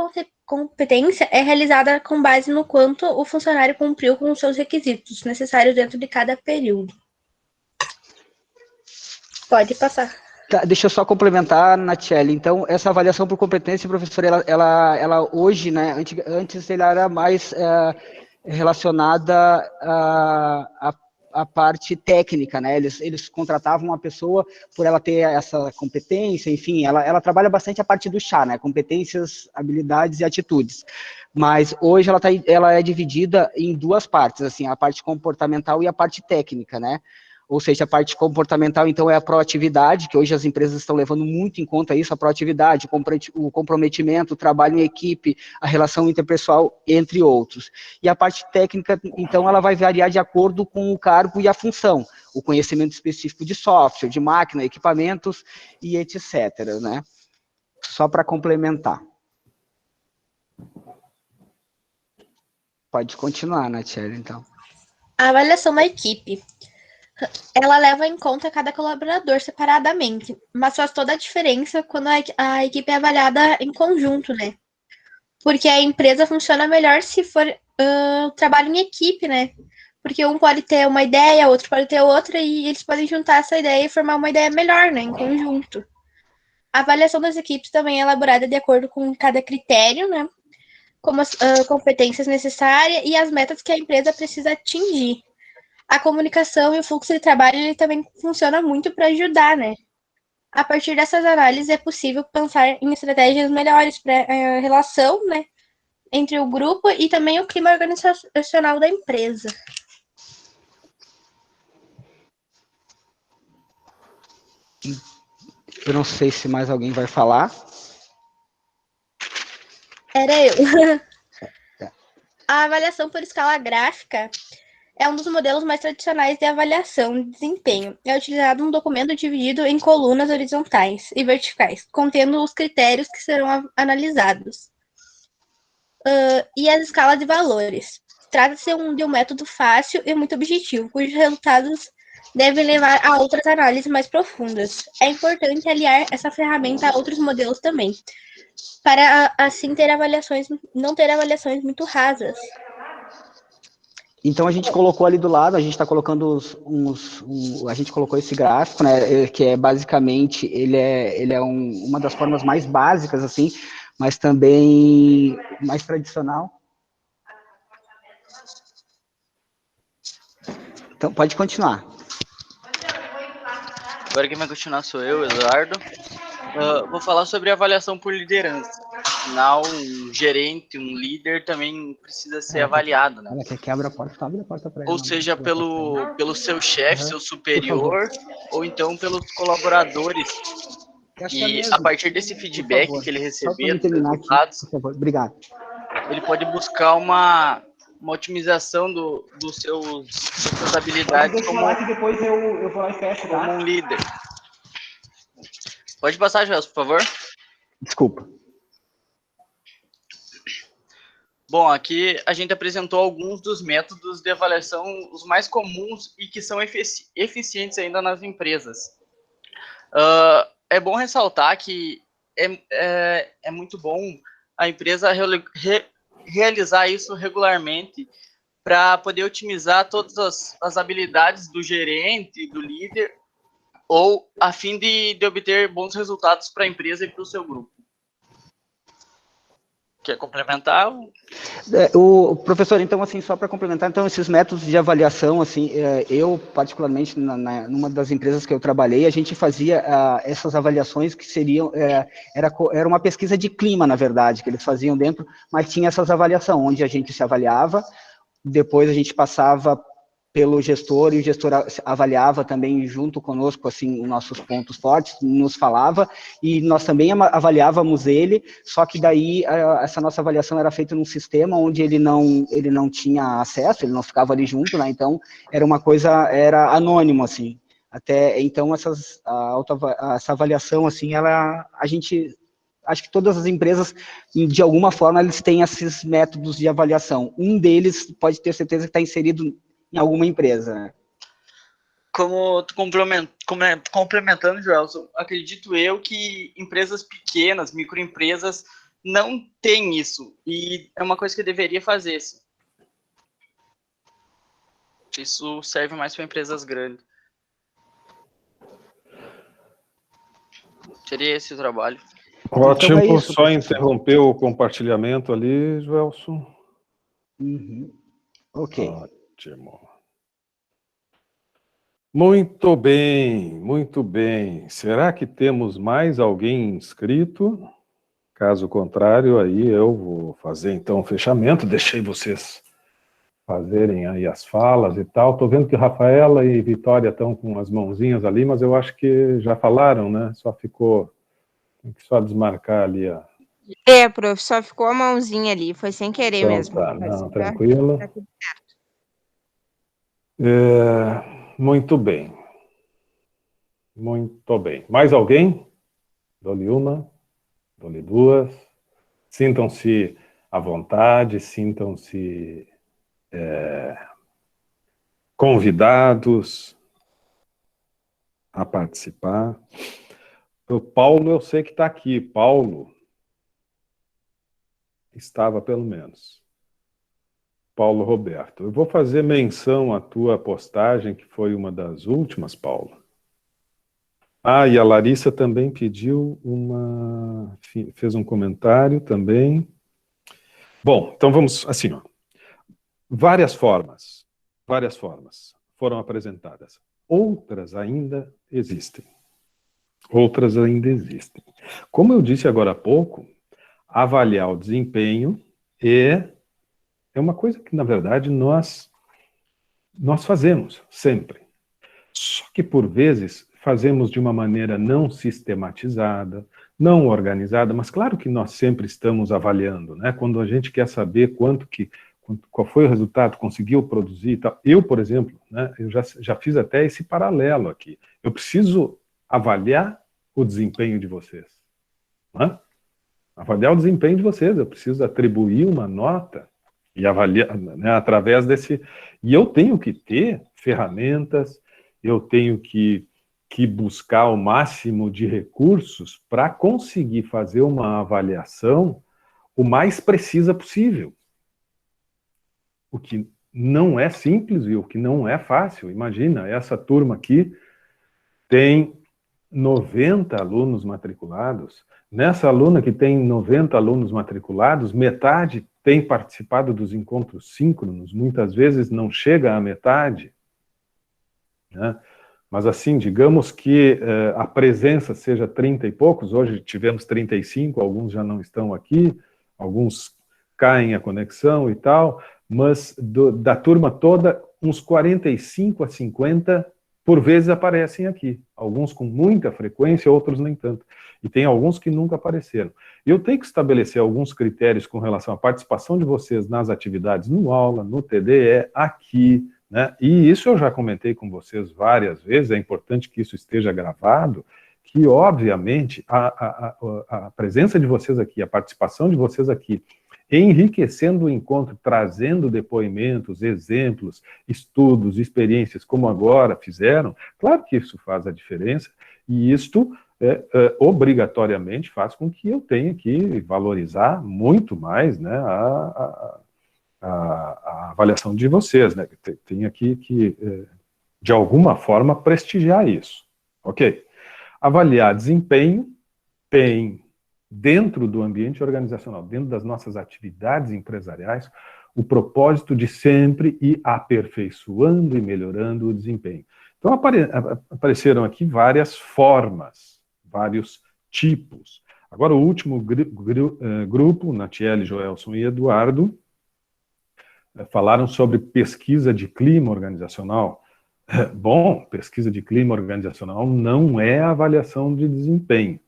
[SPEAKER 5] competência é realizada com base no quanto o funcionário cumpriu com os seus requisitos necessários dentro de cada período. Pode passar.
[SPEAKER 10] Tá, deixa eu só complementar, Natiele. Então, essa avaliação por competência, professora, ela hoje, né, antes ela era mais relacionada à parte técnica, né? Eles contratavam uma pessoa por ela ter essa competência, enfim, ela trabalha bastante a parte do chá, né? Competências, habilidades e atitudes. Mas hoje ela é dividida em duas partes, assim, a parte comportamental e a parte técnica, né? Ou seja, a parte comportamental, então, é a proatividade, que hoje as empresas estão levando muito em conta isso, a proatividade, o comprometimento, o trabalho em equipe, a relação interpessoal, entre outros. E a parte técnica, então, ela vai variar de acordo com o cargo e a função, o conhecimento específico de software, de máquina, equipamentos e etc., né? Só para complementar. Pode continuar, Natiele, então.
[SPEAKER 5] A avaliação da equipe. Ela leva em conta cada colaborador separadamente, mas faz toda a diferença quando a equipe é avaliada em conjunto, né? Porque a empresa funciona melhor se for trabalho em equipe, né? Porque um pode ter uma ideia, outro pode ter outra, e eles podem juntar essa ideia e formar uma ideia melhor, né? Em conjunto. A avaliação das equipes também é elaborada de acordo com cada critério, né? Como as competências necessárias e as metas que a empresa precisa atingir. A comunicação e o fluxo de trabalho ele também funciona muito para ajudar, né? A partir dessas análises é possível pensar em estratégias melhores para a relação, né, entre o grupo e também o clima organizacional da empresa.
[SPEAKER 10] Eu não sei se mais alguém vai falar.
[SPEAKER 5] Era eu. A avaliação por escala gráfica é um dos modelos mais tradicionais de avaliação de desempenho. É utilizado um documento dividido em colunas horizontais e verticais, contendo os critérios que serão analisados. E as escalas de valores. Trata-se de um método fácil e muito objetivo, cujos resultados devem levar a outras análises mais profundas. É importante aliar essa ferramenta a outros modelos também, para assim não ter avaliações muito rasas.
[SPEAKER 10] Então a gente colocou ali do lado, a gente está colocando a gente colocou esse gráfico, né, que é basicamente, ele é uma das formas mais básicas, assim, mas também mais tradicional. Então, pode continuar.
[SPEAKER 11] Agora quem vai continuar sou eu, Eduardo. Vou falar sobre avaliação por liderança. Afinal, um gerente, um líder também precisa ser avaliado, né?
[SPEAKER 10] Olha, que quebra a porta, abre a porta para ele.
[SPEAKER 11] Ou seja, pelo seu chefe, seu superior, ou então pelos colaboradores. E a partir desse feedback que ele receber dos resultados,
[SPEAKER 10] obrigado.
[SPEAKER 11] Ele pode buscar uma otimização das suas habilidades como um líder. Pode passar, Joel, por favor.
[SPEAKER 10] Desculpa.
[SPEAKER 11] Bom, aqui a gente apresentou alguns dos métodos de avaliação, os mais comuns e que são eficientes ainda nas empresas. É bom ressaltar que é muito bom a empresa realizar isso regularmente para poder otimizar todas as habilidades do gerente, do líder, ou a fim de obter bons resultados para a empresa e para o seu grupo. Quer complementar?
[SPEAKER 10] O professor, então, assim, só para complementar, então, esses métodos de avaliação, assim, eu, particularmente, numa das empresas que eu trabalhei, a gente fazia essas avaliações que seriam, era uma pesquisa de clima, na verdade, que eles faziam dentro, mas tinha essas avaliações, onde a gente se avaliava, depois a gente passava pelo gestor, e o gestor avaliava também junto conosco, assim, os nossos pontos fortes, nos falava, e nós também avaliávamos ele, só que daí essa nossa avaliação era feita num sistema onde ele não tinha acesso, ele não ficava ali junto, né, então era anônimo, assim, até, então, essa avaliação, assim, acho que todas as empresas, de alguma forma, eles têm esses métodos de avaliação. Um deles, pode ter certeza que está inserido em alguma empresa, né?
[SPEAKER 11] Como complementando, Joelson, acredito eu que empresas pequenas, microempresas, não têm isso, e é uma coisa que deveria fazer. Sim. Isso serve mais para empresas grandes. Seria esse o trabalho.
[SPEAKER 2] Ótimo,
[SPEAKER 10] Então é isso,
[SPEAKER 2] só
[SPEAKER 10] professor.
[SPEAKER 2] interromper o compartilhamento ali, Joelson.
[SPEAKER 10] Uhum. Ok.
[SPEAKER 2] Ótimo. Muito bem, muito bem. Será que temos mais alguém inscrito? Caso contrário, aí eu vou fazer então o fechamento. Deixei vocês fazerem aí as falas e tal. Estou vendo que Rafaela e Vitória estão com as mãozinhas ali, mas eu acho que já falaram, né? Tem que só desmarcar ali a...
[SPEAKER 8] Prof, só ficou a mãozinha ali, foi sem querer
[SPEAKER 2] Então,
[SPEAKER 8] mesmo.
[SPEAKER 2] tá,
[SPEAKER 8] Mas
[SPEAKER 2] não, tranquilo.
[SPEAKER 8] tá tudo certo.
[SPEAKER 2] Muito bem. Muito bem. Mais alguém? Dou-lhe uma, dou-lhe duas. Sintam-se à vontade, sintam-se convidados a participar. O Paulo, eu sei que está aqui. Paulo estava, pelo menos. Paulo Roberto. Eu vou fazer menção à tua postagem, que foi uma das últimas, Paulo. E a Larissa também pediu fez um comentário também. Bom, então vamos assim, ó. Várias formas foram apresentadas. Outras ainda existem. Como eu disse agora há pouco, avaliar o desempenho é uma coisa que, na verdade, nós fazemos sempre. Só que, por vezes, fazemos de uma maneira não sistematizada, não organizada, mas claro que nós sempre estamos avaliando, né? Quando a gente quer saber qual foi o resultado, conseguiu produzir e tal. Eu, por exemplo, né, eu já fiz até esse paralelo aqui. Eu preciso avaliar o desempenho de vocês. Né? Avaliar o desempenho de vocês, eu preciso atribuir uma nota e avaliar, né, através desse... E eu tenho que ter ferramentas, eu tenho que buscar o máximo de recursos para conseguir fazer uma avaliação o mais precisa possível. O que não é simples e o que não é fácil. Imagina, essa turma aqui tem 90 alunos matriculados. Nessa aluna que tem 90 alunos matriculados, metade tem participado dos encontros síncronos, muitas vezes não chega à metade, né? Mas assim, digamos que a presença seja 30 e poucos, hoje tivemos 35, alguns já não estão aqui, alguns caem a conexão e tal, mas da turma toda, uns 45 a 50 por vezes aparecem aqui, alguns com muita frequência, outros nem tanto, e tem alguns que nunca apareceram. Eu tenho que estabelecer alguns critérios com relação à participação de vocês nas atividades no aula, no TDE, aqui, né? E isso eu já comentei com vocês várias vezes, é importante que isso esteja gravado, que obviamente a presença de vocês aqui, a participação de vocês aqui, enriquecendo o encontro, trazendo depoimentos, exemplos, estudos, experiências, como agora fizeram, claro que isso faz a diferença, e isto obrigatoriamente faz com que eu tenha que valorizar muito mais, né, a avaliação de vocês, né? Tem aqui que, de alguma forma, prestigiar isso. Ok? Avaliar desempenho tem, dentro do ambiente organizacional, dentro das nossas atividades empresariais, o propósito de sempre ir aperfeiçoando e melhorando o desempenho. Então, apareceram aqui várias formas, vários tipos. Agora, o último grupo, Natiele, Joelson e Eduardo, falaram sobre pesquisa de clima organizacional. Bom, pesquisa de clima organizacional não é avaliação de desempenho,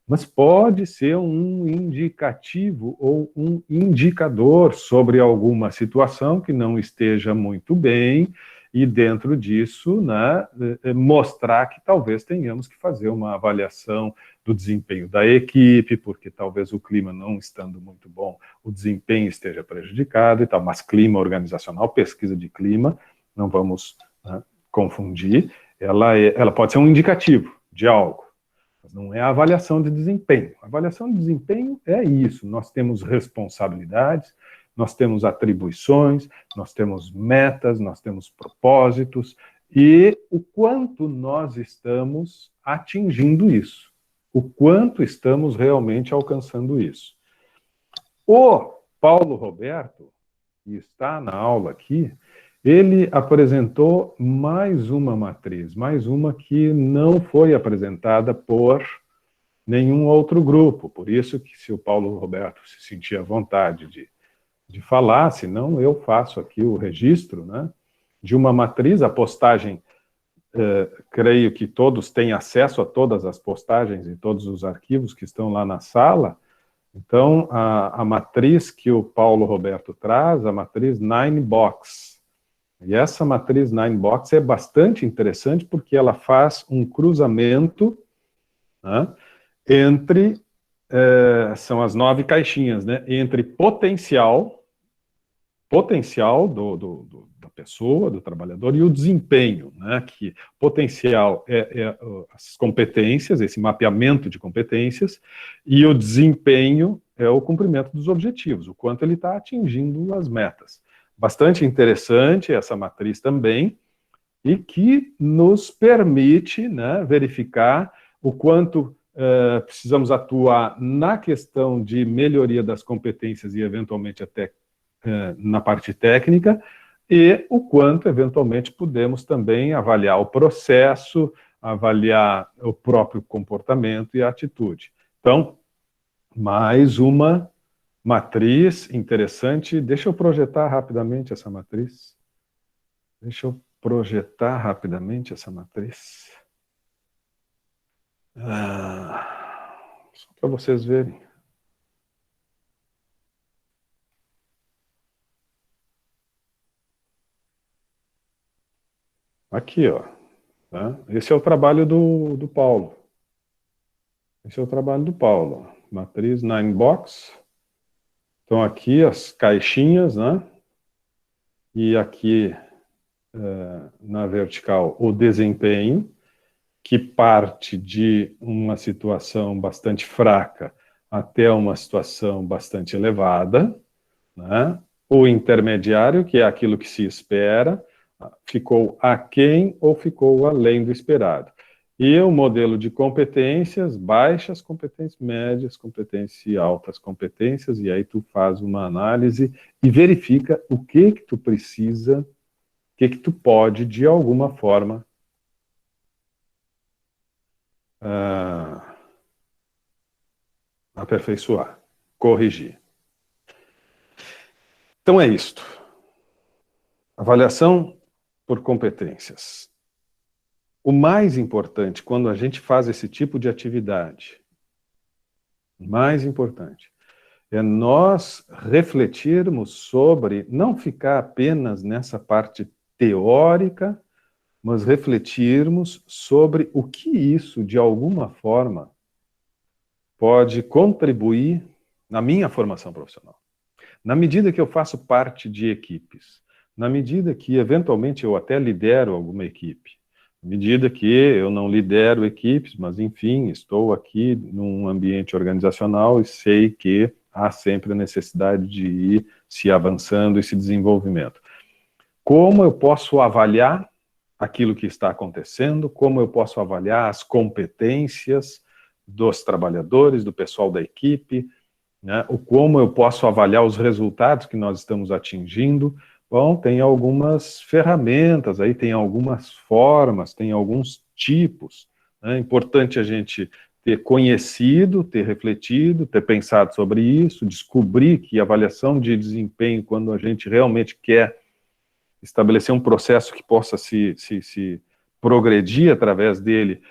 [SPEAKER 2] mas pode ser um indicativo ou um indicador sobre alguma situação que não esteja muito bem, e dentro disso, né, mostrar que talvez tenhamos que fazer uma avaliação do desempenho da equipe, porque talvez o clima não estando muito bom, o desempenho esteja prejudicado e tal, mas clima organizacional, pesquisa de clima, não vamos, né, confundir, ela pode ser um indicativo de algo, mas não é a avaliação de desempenho. A avaliação de desempenho é isso, nós temos responsabilidades, nós temos atribuições, nós temos metas, nós temos propósitos, e o quanto nós estamos atingindo isso, o quanto estamos realmente alcançando isso. O Paulo Roberto, que está na aula aqui, ele apresentou mais uma matriz, mais uma que não foi apresentada por nenhum outro grupo, por isso que se o Paulo Roberto se sentir à vontade de falar, senão eu faço aqui o registro, né, de uma matriz, a postagem, creio que todos têm acesso a todas as postagens e todos os arquivos que estão lá na sala. Então, a matriz que o Paulo Roberto traz, a matriz 9box, e essa matriz 9box é bastante interessante porque ela faz um cruzamento, né, entre, são as 9 caixinhas, né, entre potencial da pessoa, do trabalhador, e o desempenho, né, que potencial é as competências, esse mapeamento de competências, e o desempenho é o cumprimento dos objetivos, o quanto ele está atingindo as metas. Bastante interessante essa matriz também, e que nos permite, né, verificar o quanto precisamos atuar na questão de melhoria das competências e, eventualmente, até na parte técnica, e o quanto, eventualmente, podemos também avaliar o processo, avaliar o próprio comportamento e a atitude. Então, mais uma matriz interessante. Deixa eu projetar rapidamente essa matriz. Só para vocês verem. Aqui, ó. Tá? Esse é o trabalho do Paulo. Matriz 9box. Então, aqui as caixinhas, né? E aqui, na vertical, o desempenho, que parte de uma situação bastante fraca até uma situação bastante elevada, né? O intermediário, que é aquilo que se espera, ficou aquém ou ficou além do esperado. E o modelo de competências, baixas competências, médias competências e altas competências, e aí tu faz uma análise e verifica o que tu precisa, o que tu pode, de alguma forma, aperfeiçoar, corrigir. Então é isto. Avaliação por competências. O mais importante, quando a gente faz esse tipo de atividade, o mais importante, é nós refletirmos sobre, não ficar apenas nessa parte teórica, mas refletirmos sobre o que isso, de alguma forma, pode contribuir na minha formação profissional. Na medida que eu faço parte de equipes, na medida que, eventualmente, eu até lidero alguma equipe, na medida que eu não lidero equipes, mas, enfim, estou aqui num ambiente organizacional e sei que há sempre a necessidade de ir se avançando esse desenvolvimento. Como eu posso avaliar aquilo que está acontecendo, como eu posso avaliar as competências dos trabalhadores, do pessoal da equipe, né? Como eu posso avaliar os resultados que nós estamos atingindo. Bom, tem algumas ferramentas, aí tem algumas formas, tem alguns tipos. É importante a gente ter conhecido, ter refletido, ter pensado sobre isso, descobrir que avaliação de desempenho, quando a gente realmente quer estabelecer um processo que possa se progredir através dele,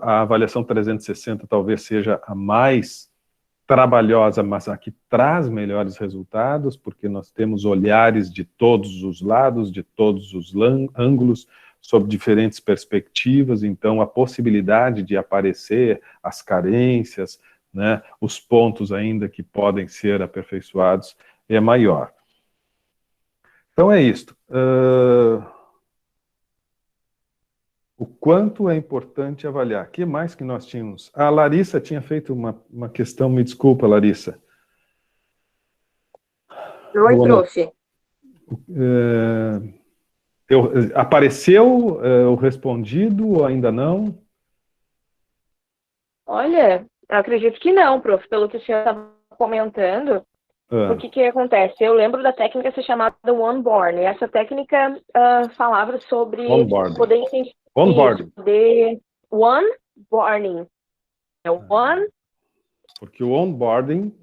[SPEAKER 2] a avaliação 360 talvez seja a mais trabalhosa, mas a que traz melhores resultados, porque nós temos olhares de todos os lados, de todos os ângulos, sob diferentes perspectivas, então a possibilidade de aparecer as carências, né, os pontos ainda que podem ser aperfeiçoados é maior. Então é isto. O quanto é importante avaliar. O que mais que nós tínhamos? A Larissa tinha feito uma questão, me desculpa, Larissa.
[SPEAKER 12] Oi, prof.
[SPEAKER 2] Apareceu o respondido ou ainda não?
[SPEAKER 12] Olha, eu acredito que não, prof, pelo que o senhor estava comentando. O que acontece? Eu lembro da técnica ser chamada onboarding. Essa técnica falava sobre poder incentivar de onboarding. É o one.
[SPEAKER 2] Porque o onboarding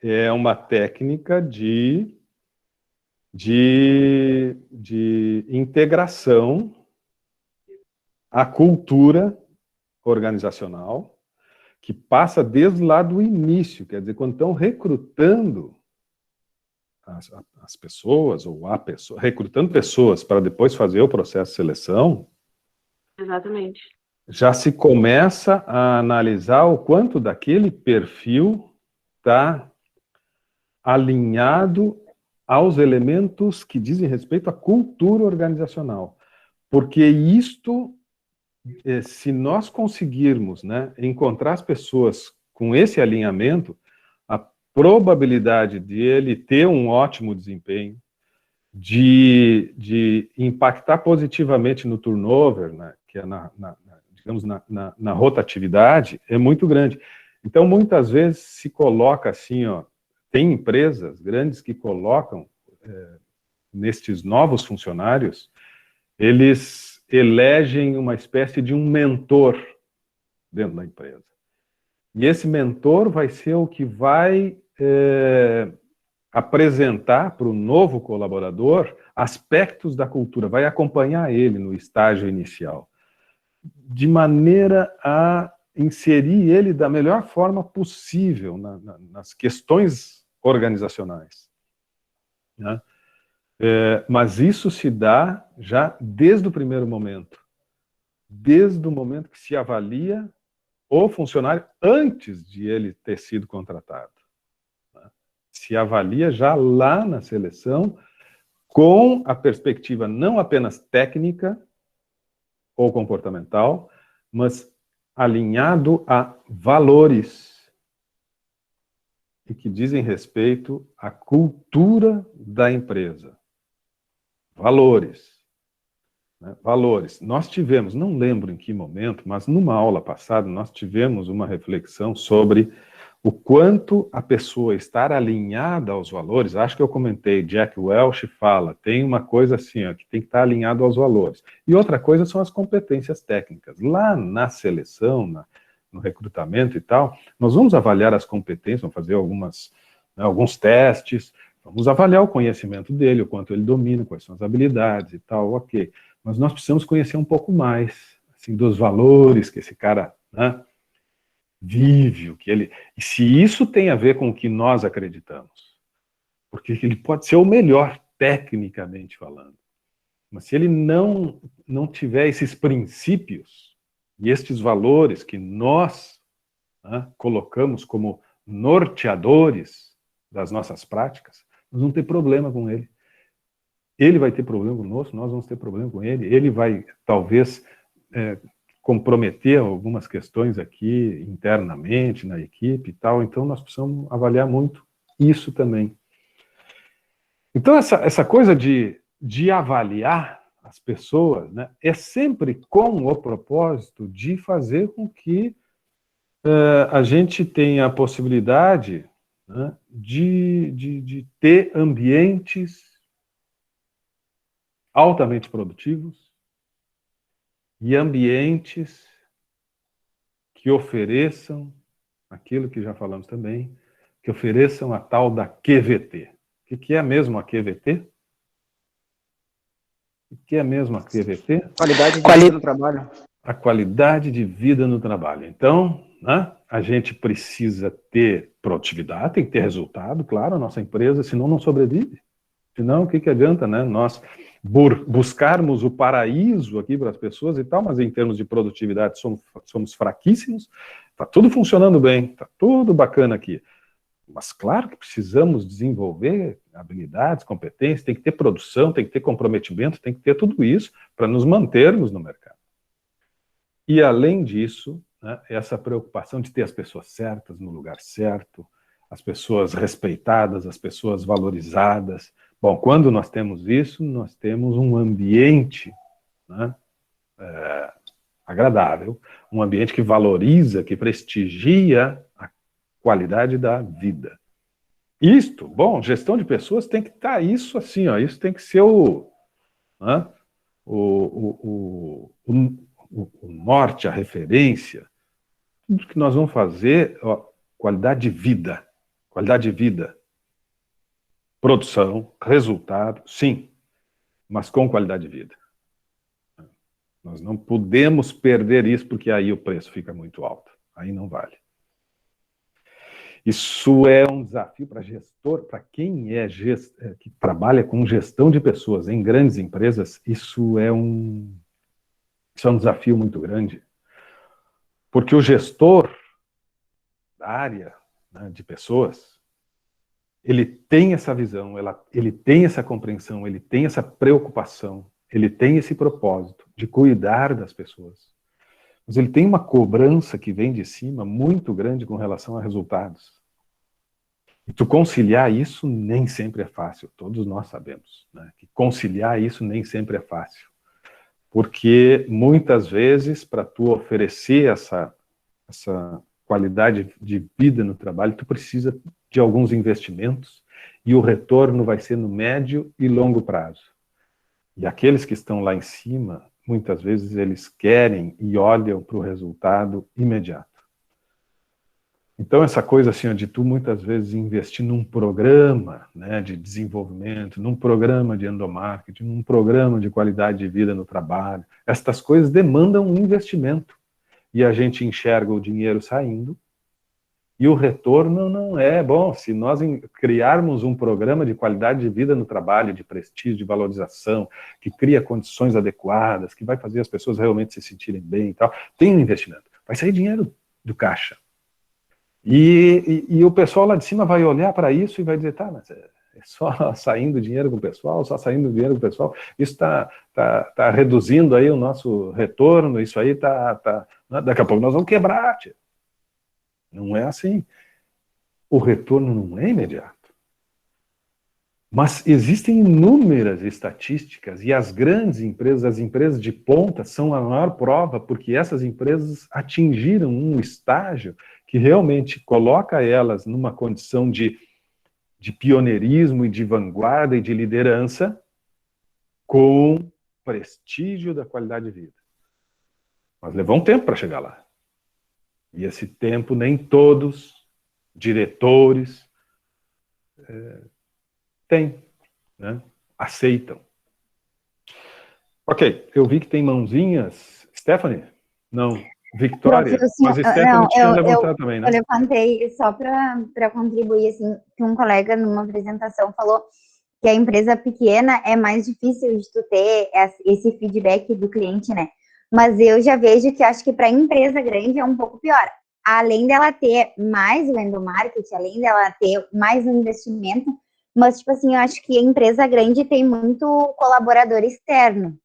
[SPEAKER 2] é uma técnica de integração à cultura organizacional, que passa desde lá do início, quer dizer, quando estão recrutando as pessoas, ou a pessoa, recrutando pessoas para depois fazer o processo de seleção.
[SPEAKER 12] Exatamente.
[SPEAKER 2] Já se começa a analisar o quanto daquele perfil está alinhado aos elementos que dizem respeito à cultura organizacional. Porque isto, se nós conseguirmos, né, encontrar as pessoas com esse alinhamento, a probabilidade de ele ter um ótimo desempenho, de impactar positivamente no turnover, né, que é digamos, na rotatividade, é muito grande. Então, muitas vezes se coloca assim, ó, tem empresas grandes que colocam nestes novos funcionários, eles elegem uma espécie de um mentor dentro da empresa. E esse mentor vai ser o que vai apresentar para o novo colaborador aspectos da cultura, vai acompanhar ele no estágio inicial, de maneira a inserir ele da melhor forma possível nas questões organizacionais, né? Mas isso se dá já desde o primeiro momento, desde o momento que se avalia o funcionário antes de ele ter sido contratado, né? Se avalia já lá na seleção com a perspectiva não apenas técnica ou comportamental, mas alinhado a valores e que dizem respeito à cultura da empresa. Valores. Né? Valores. Nós tivemos, não lembro em que momento, mas numa aula passada, nós tivemos uma reflexão sobre o quanto a pessoa estar alinhada aos valores. Acho que eu comentei, Jack Welch fala, tem uma coisa assim, ó, que tem que estar alinhado aos valores. E outra coisa são as competências técnicas. Lá na seleção, no recrutamento e tal, nós vamos avaliar as competências, vamos fazer alguns testes, vamos avaliar o conhecimento dele, o quanto ele domina, quais são as habilidades e tal, ok. Mas nós precisamos conhecer um pouco mais, assim, dos valores que esse cara, né, vive, o que ele... E se isso tem a ver com o que nós acreditamos, porque ele pode ser o melhor, tecnicamente falando, mas se ele não tiver esses princípios e estes valores que nós, né, colocamos como norteadores das nossas práticas, nós vamos ter problema com ele. Ele vai ter problema conosco, nós vamos ter problema com ele, ele vai, talvez, comprometer algumas questões aqui internamente na equipe e tal, então nós precisamos avaliar muito isso também. Então essa coisa de avaliar as pessoas, né, é sempre com o propósito de fazer com que a gente tenha a possibilidade, né, de ter ambientes altamente produtivos e ambientes que ofereçam aquilo que já falamos também, que ofereçam a tal da QVT. O que é mesmo a QVT? O que é mesmo a QVT?
[SPEAKER 10] Qualidade de vida no trabalho.
[SPEAKER 2] A qualidade de vida no trabalho. Então, né, a gente precisa ter produtividade, tem que ter resultado, claro, a nossa empresa, senão não sobrevive. Senão, o que adianta, né? Nós buscarmos o paraíso aqui para as pessoas e tal, mas em termos de produtividade somos fraquíssimos. Está tudo funcionando bem, está tudo bacana aqui. Mas claro que precisamos desenvolver habilidades, competências, tem que ter produção, tem que ter comprometimento, tem que ter tudo isso para nos mantermos no mercado. E além disso, né, essa preocupação de ter as pessoas certas no lugar certo, as pessoas respeitadas, as pessoas valorizadas. Bom, quando nós temos isso, nós temos um ambiente, né, agradável, um ambiente que valoriza, que prestigia a qualidade da vida. Isto, bom, gestão de pessoas tem que estar isso assim, ó, isso tem que ser o norte, a referência. Tudo que nós vamos fazer, ó, qualidade de vida, produção, resultado, sim, mas com qualidade de vida. Nós não podemos perder isso, porque aí o preço fica muito alto, aí não vale. Isso é um desafio para gestor, para quem que trabalha com gestão de pessoas em grandes empresas, isso é um desafio muito grande, porque o gestor da área, né, de pessoas, ele tem essa visão, ele tem essa compreensão, ele tem essa preocupação, ele tem esse propósito de cuidar das pessoas. Mas ele tem uma cobrança que vem de cima muito grande com relação a resultados. E tu conciliar isso nem sempre é fácil, todos nós sabemos, né, que conciliar isso nem sempre é fácil. Porque muitas vezes, para tu oferecer essa qualidade de vida no trabalho, tu precisa de alguns investimentos e o retorno vai ser no médio e longo prazo. E aqueles que estão lá em cima, muitas vezes eles querem e olham para o resultado imediato. Então essa coisa assim, de tu muitas vezes investir num programa, né, de desenvolvimento, num programa de endomarketing, num programa de qualidade de vida no trabalho, estas coisas demandam um investimento. E a gente enxerga o dinheiro saindo, e o retorno não é bom. Se nós criarmos um programa de qualidade de vida no trabalho, de prestígio, de valorização, que cria condições adequadas, que vai fazer as pessoas realmente se sentirem bem e tal, tem um investimento. Vai sair dinheiro do caixa. E o pessoal lá de cima vai olhar para isso e vai dizer, tá, mas é só saindo dinheiro com o pessoal, isso está reduzindo aí o nosso retorno, isso aí daqui a pouco nós vamos quebrar, tia. Não é assim. O retorno não é imediato. Mas existem inúmeras estatísticas, e as grandes empresas, as empresas de ponta, são a maior prova, porque essas empresas atingiram um estágio que realmente coloca elas numa condição de pioneirismo e de vanguarda e de liderança com prestígio da qualidade de vida. Mas levou um tempo para chegar lá. E esse tempo nem todos, diretores, têm, né? Aceitam. Ok, eu vi que tem mãozinhas. Stephanie? Não. Victoria? Mas Stephanie tinha levantado também, né?
[SPEAKER 1] Eu levantei só para contribuir, assim, que um colega numa apresentação falou que a empresa pequena é mais difícil de tu ter esse feedback do cliente, né? Mas eu já vejo que acho que para a empresa grande é um pouco pior. Além dela ter mais o endomarketing, além dela ter mais um investimento, mas, tipo assim, eu acho que a empresa grande tem muito colaborador externo,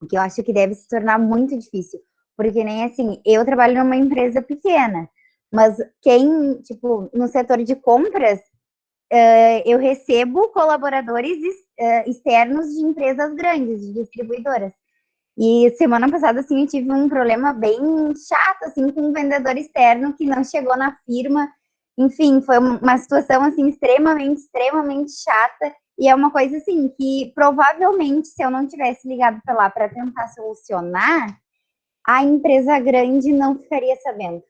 [SPEAKER 1] que eu acho que deve se tornar muito difícil. Porque nem assim, eu trabalho numa empresa pequena, mas quem, tipo, no setor de compras, eu recebo colaboradores externos de empresas grandes, de distribuidoras. E semana passada, assim, eu tive um problema bem chato, assim, com um vendedor externo que não chegou na firma. Enfim, foi uma situação, assim, extremamente chata. E é uma coisa, assim, que provavelmente, se eu não tivesse ligado para lá para tentar solucionar, a empresa grande não ficaria sabendo.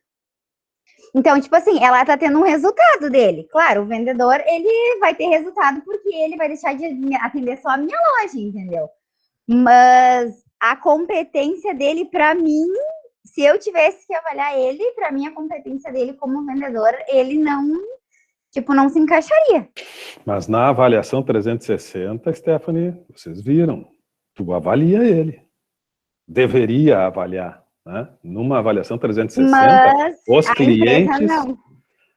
[SPEAKER 1] Então, tipo assim, ela tá tendo um resultado dele. Claro, o vendedor, ele vai ter resultado porque ele vai deixar de atender só a minha loja, entendeu? Mas a competência dele, para mim, se eu tivesse que avaliar ele, para mim, a competência dele como vendedor, ele não se encaixaria.
[SPEAKER 2] Mas na avaliação 360, Stephanie, vocês viram, tu avalia ele. Deveria avaliar. Né? Numa avaliação 360,
[SPEAKER 1] mas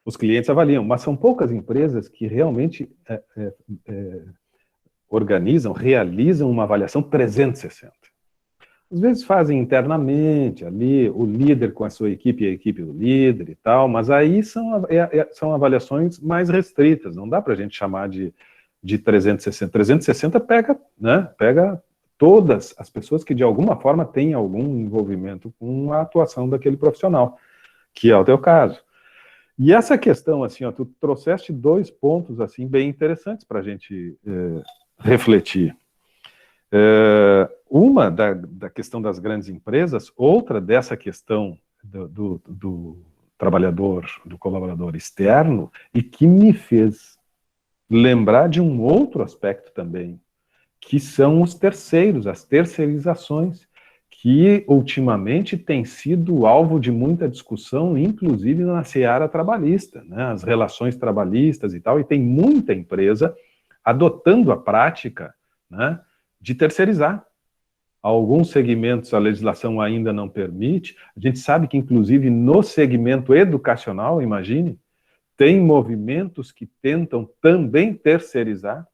[SPEAKER 2] os clientes avaliam, mas são poucas empresas que realmente realizam uma avaliação 360. Às vezes fazem internamente, ali, o líder com a sua equipe e a equipe do líder e tal, mas aí são avaliações mais restritas, não dá para a gente chamar de 360. 360 pega todas as pessoas que de alguma forma têm algum envolvimento com a atuação daquele profissional, que é o teu caso. E essa questão, assim, ó, tu trouxeste 2 pontos, assim, bem interessantes para a gente refletir. Uma da questão das grandes empresas, outra dessa questão do trabalhador, do colaborador externo, e que me fez lembrar de um outro aspecto também, que são os terceiros, as terceirizações, que ultimamente tem sido alvo de muita discussão, inclusive na seara trabalhista, né? As relações trabalhistas e tal, e tem muita empresa adotando a prática, né, de terceirizar. Alguns segmentos a legislação ainda não permite, a gente sabe que inclusive no segmento educacional, imagine, tem movimentos que tentam também terceirizar,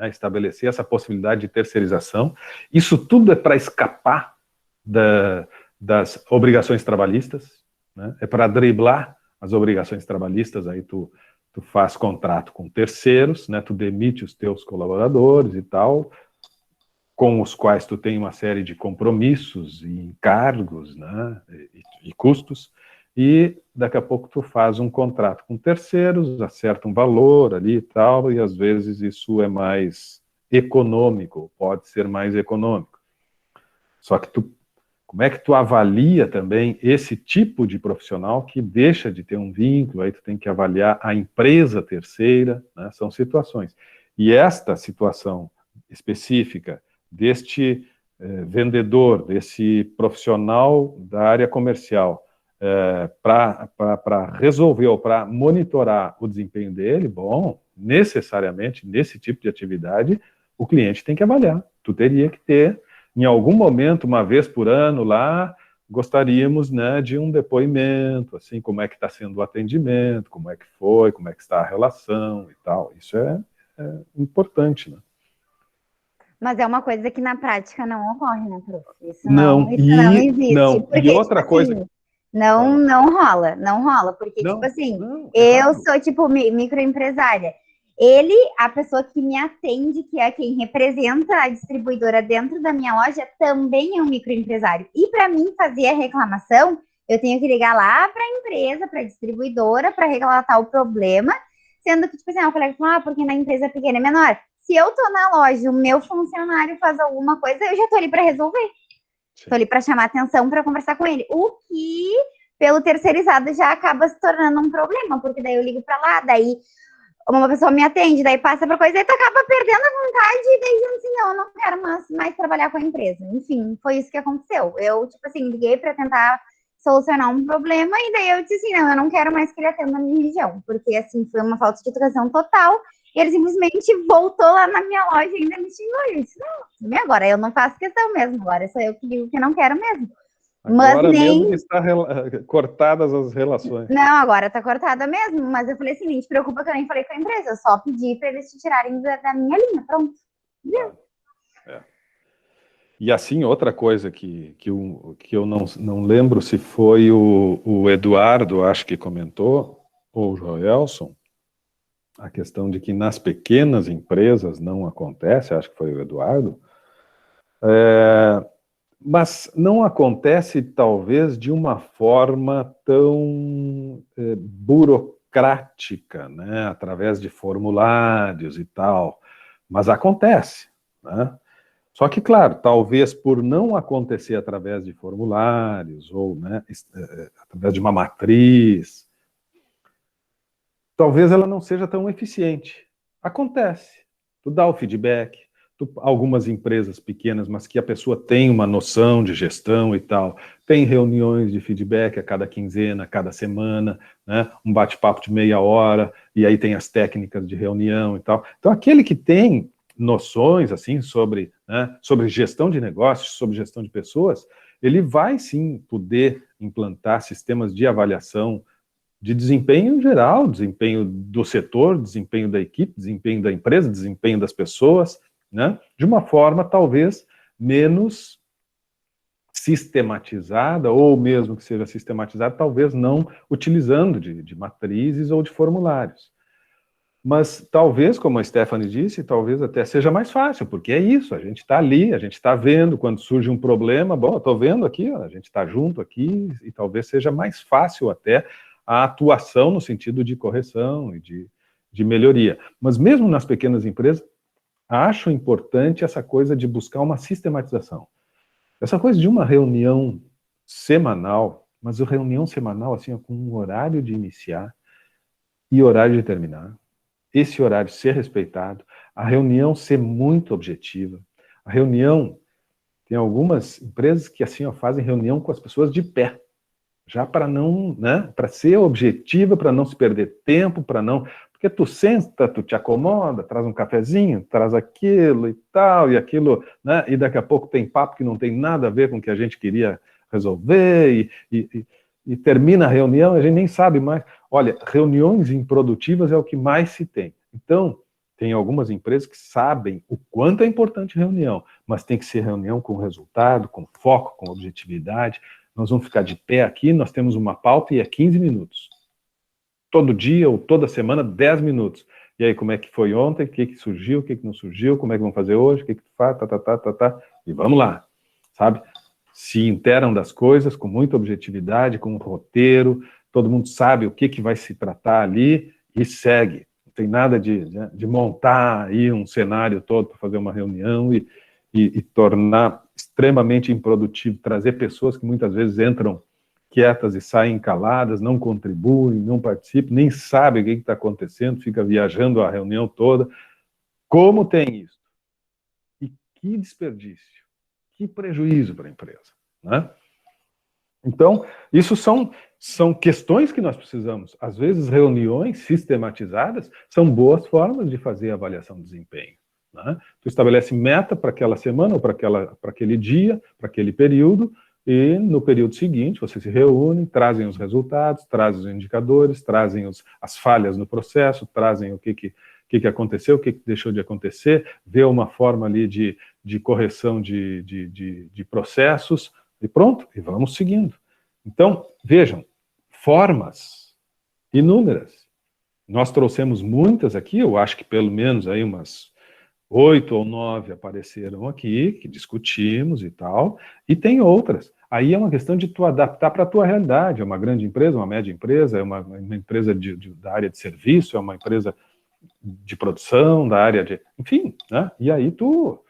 [SPEAKER 2] estabelecer essa possibilidade de terceirização. Isso tudo é para escapar das obrigações trabalhistas, né? É para driblar as obrigações trabalhistas. Aí tu faz contrato com terceiros, né? Tu demite os teus colaboradores e tal, com os quais tu tem uma série de compromissos e encargos, né? e custos, e daqui a pouco tu faz um contrato com terceiros, acerta um valor ali e tal, e às vezes isso é mais econômico, pode ser mais econômico. Só que como é que tu avalia também esse tipo de profissional que deixa de ter um vínculo, aí tu tem que avaliar a empresa terceira, né? São situações. E esta situação específica deste vendedor, desse profissional da área comercial, para resolver ou para monitorar o desempenho dele, bom, necessariamente, nesse tipo de atividade, o cliente tem que avaliar. Tu teria que ter, em algum momento, uma vez por ano lá, gostaríamos, né, de um depoimento, assim, como é que está sendo o atendimento, como é que foi, como é que está a relação e tal. Isso é importante, né?
[SPEAKER 1] Mas é uma coisa que na prática não ocorre, né, prof? Isso
[SPEAKER 2] não existe. Não.
[SPEAKER 1] Porque,
[SPEAKER 2] e outra coisa...
[SPEAKER 1] Assim, não rola, porque, eu sou, microempresária. A pessoa que me atende, que é quem representa a distribuidora dentro da minha loja, também é um microempresário. E para mim fazer a reclamação, eu tenho que ligar lá para a empresa, para a distribuidora, para relatar o problema, sendo que, o colega fala, porque na empresa pequena é menor. Se eu tô na loja, o meu funcionário faz alguma coisa, eu já tô ali para resolver. Estou ali para chamar atenção, para conversar com ele. O que, pelo terceirizado, já acaba se tornando um problema, porque daí eu ligo para lá, daí uma pessoa me atende, daí passa para coisa, e tu acaba perdendo a vontade e daí dizendo assim, não, eu não quero mais trabalhar com a empresa. Enfim, foi isso que aconteceu. Eu, liguei para tentar solucionar um problema e daí eu disse assim, não, eu não quero mais que ele atenda na minha região, porque, assim, foi uma falta de educação total. E ele simplesmente voltou lá na minha loja e ainda me xingou. Eu disse, não, agora eu não faço questão mesmo, agora sou eu que digo que não quero mesmo.
[SPEAKER 2] Agora mesmo que está cortadas as relações.
[SPEAKER 1] Não, agora está cortada mesmo, mas eu falei assim, não te preocupa que eu nem falei com a empresa, eu só pedi para eles te tirarem da minha linha, pronto.
[SPEAKER 2] E assim, outra coisa que eu não lembro se foi o Eduardo, acho que comentou, ou o Joelson, a questão de que nas pequenas empresas não acontece, acho que foi o Eduardo, mas não acontece talvez de uma forma tão burocrática, né, através de formulários e tal, mas acontece, né? Só que, claro, talvez por não acontecer através de formulários ou, né, através de uma matriz, talvez ela não seja tão eficiente. Acontece. Tu dá o feedback, algumas empresas pequenas, mas que a pessoa tem uma noção de gestão e tal, tem reuniões de feedback a cada quinzena, a cada semana, né, um bate-papo de meia hora, e aí tem as técnicas de reunião e tal. Então, aquele que tem noções, assim, sobre, né, sobre gestão de negócios, sobre gestão de pessoas, ele vai, sim, poder implantar sistemas de avaliação de desempenho geral, desempenho do setor, desempenho da equipe, desempenho da empresa, desempenho das pessoas, né, de uma forma, talvez, menos sistematizada, ou mesmo que seja sistematizada, talvez não utilizando de matrizes ou de formulários. Mas talvez, como a Stephanie disse, talvez até seja mais fácil, porque é isso, a gente está ali, a gente está vendo, quando surge um problema, bom, eu estou vendo aqui, ó, a gente está junto aqui, e talvez seja mais fácil até a atuação no sentido de correção e de melhoria. Mas mesmo nas pequenas empresas, acho importante essa coisa de buscar uma sistematização. Essa coisa de uma reunião semanal, mas a reunião semanal, assim, com um horário de iniciar e horário de terminar, esse horário ser respeitado, a reunião ser muito objetiva. A reunião, tem algumas empresas que assim, ó, fazem reunião com as pessoas de pé, já para não, né, para ser objetiva, para não se perder tempo, para não, porque tu senta, tu te acomoda, traz um cafezinho, traz aquilo e tal, e aquilo, né, e daqui a pouco tem papo que não tem nada a ver com o que a gente queria resolver, e termina a reunião, a gente nem sabe mais. Olha, reuniões improdutivas é o que mais se tem. Então, tem algumas empresas que sabem o quanto é importante reunião, mas tem que ser reunião com resultado, com foco, com objetividade. Nós vamos ficar de pé aqui, nós temos uma pauta e é 15 minutos. Todo dia ou toda semana, 10 minutos. E aí, como é que foi ontem, o que surgiu, o que não surgiu, como é que vamos fazer hoje, o que tu faz, e vamos lá, sabe? Se interam das coisas com muita objetividade, com um roteiro, todo mundo sabe o que vai se tratar ali e segue. Não tem nada de montar aí um cenário todo para fazer uma reunião e tornar extremamente improdutivo, trazer pessoas que muitas vezes entram quietas e saem caladas, não contribuem, não participam, nem sabem o que está acontecendo, fica viajando a reunião toda. Como tem isso? E que desperdício. Que prejuízo para a empresa, né? Então, isso são questões que nós precisamos. Às vezes, reuniões sistematizadas são boas formas de fazer a avaliação de desempenho, né? Tu estabelece meta para aquela semana, ou para aquele dia, para aquele período, e no período seguinte, vocês se reúnem, trazem os resultados, trazem os indicadores, trazem as falhas no processo, trazem o que aconteceu, o que deixou de acontecer, vê uma forma ali de correção de processos, e pronto, e vamos seguindo. Então, vejam, formas inúmeras. Nós trouxemos muitas aqui, eu acho que pelo menos aí umas 8 ou 9 apareceram aqui, que discutimos e tal, e tem outras. Aí é uma questão de tu adaptar para a tua realidade. É uma grande empresa, uma média empresa, é uma empresa da área de serviço, é uma empresa de produção, da área de... Enfim, né? E aí tu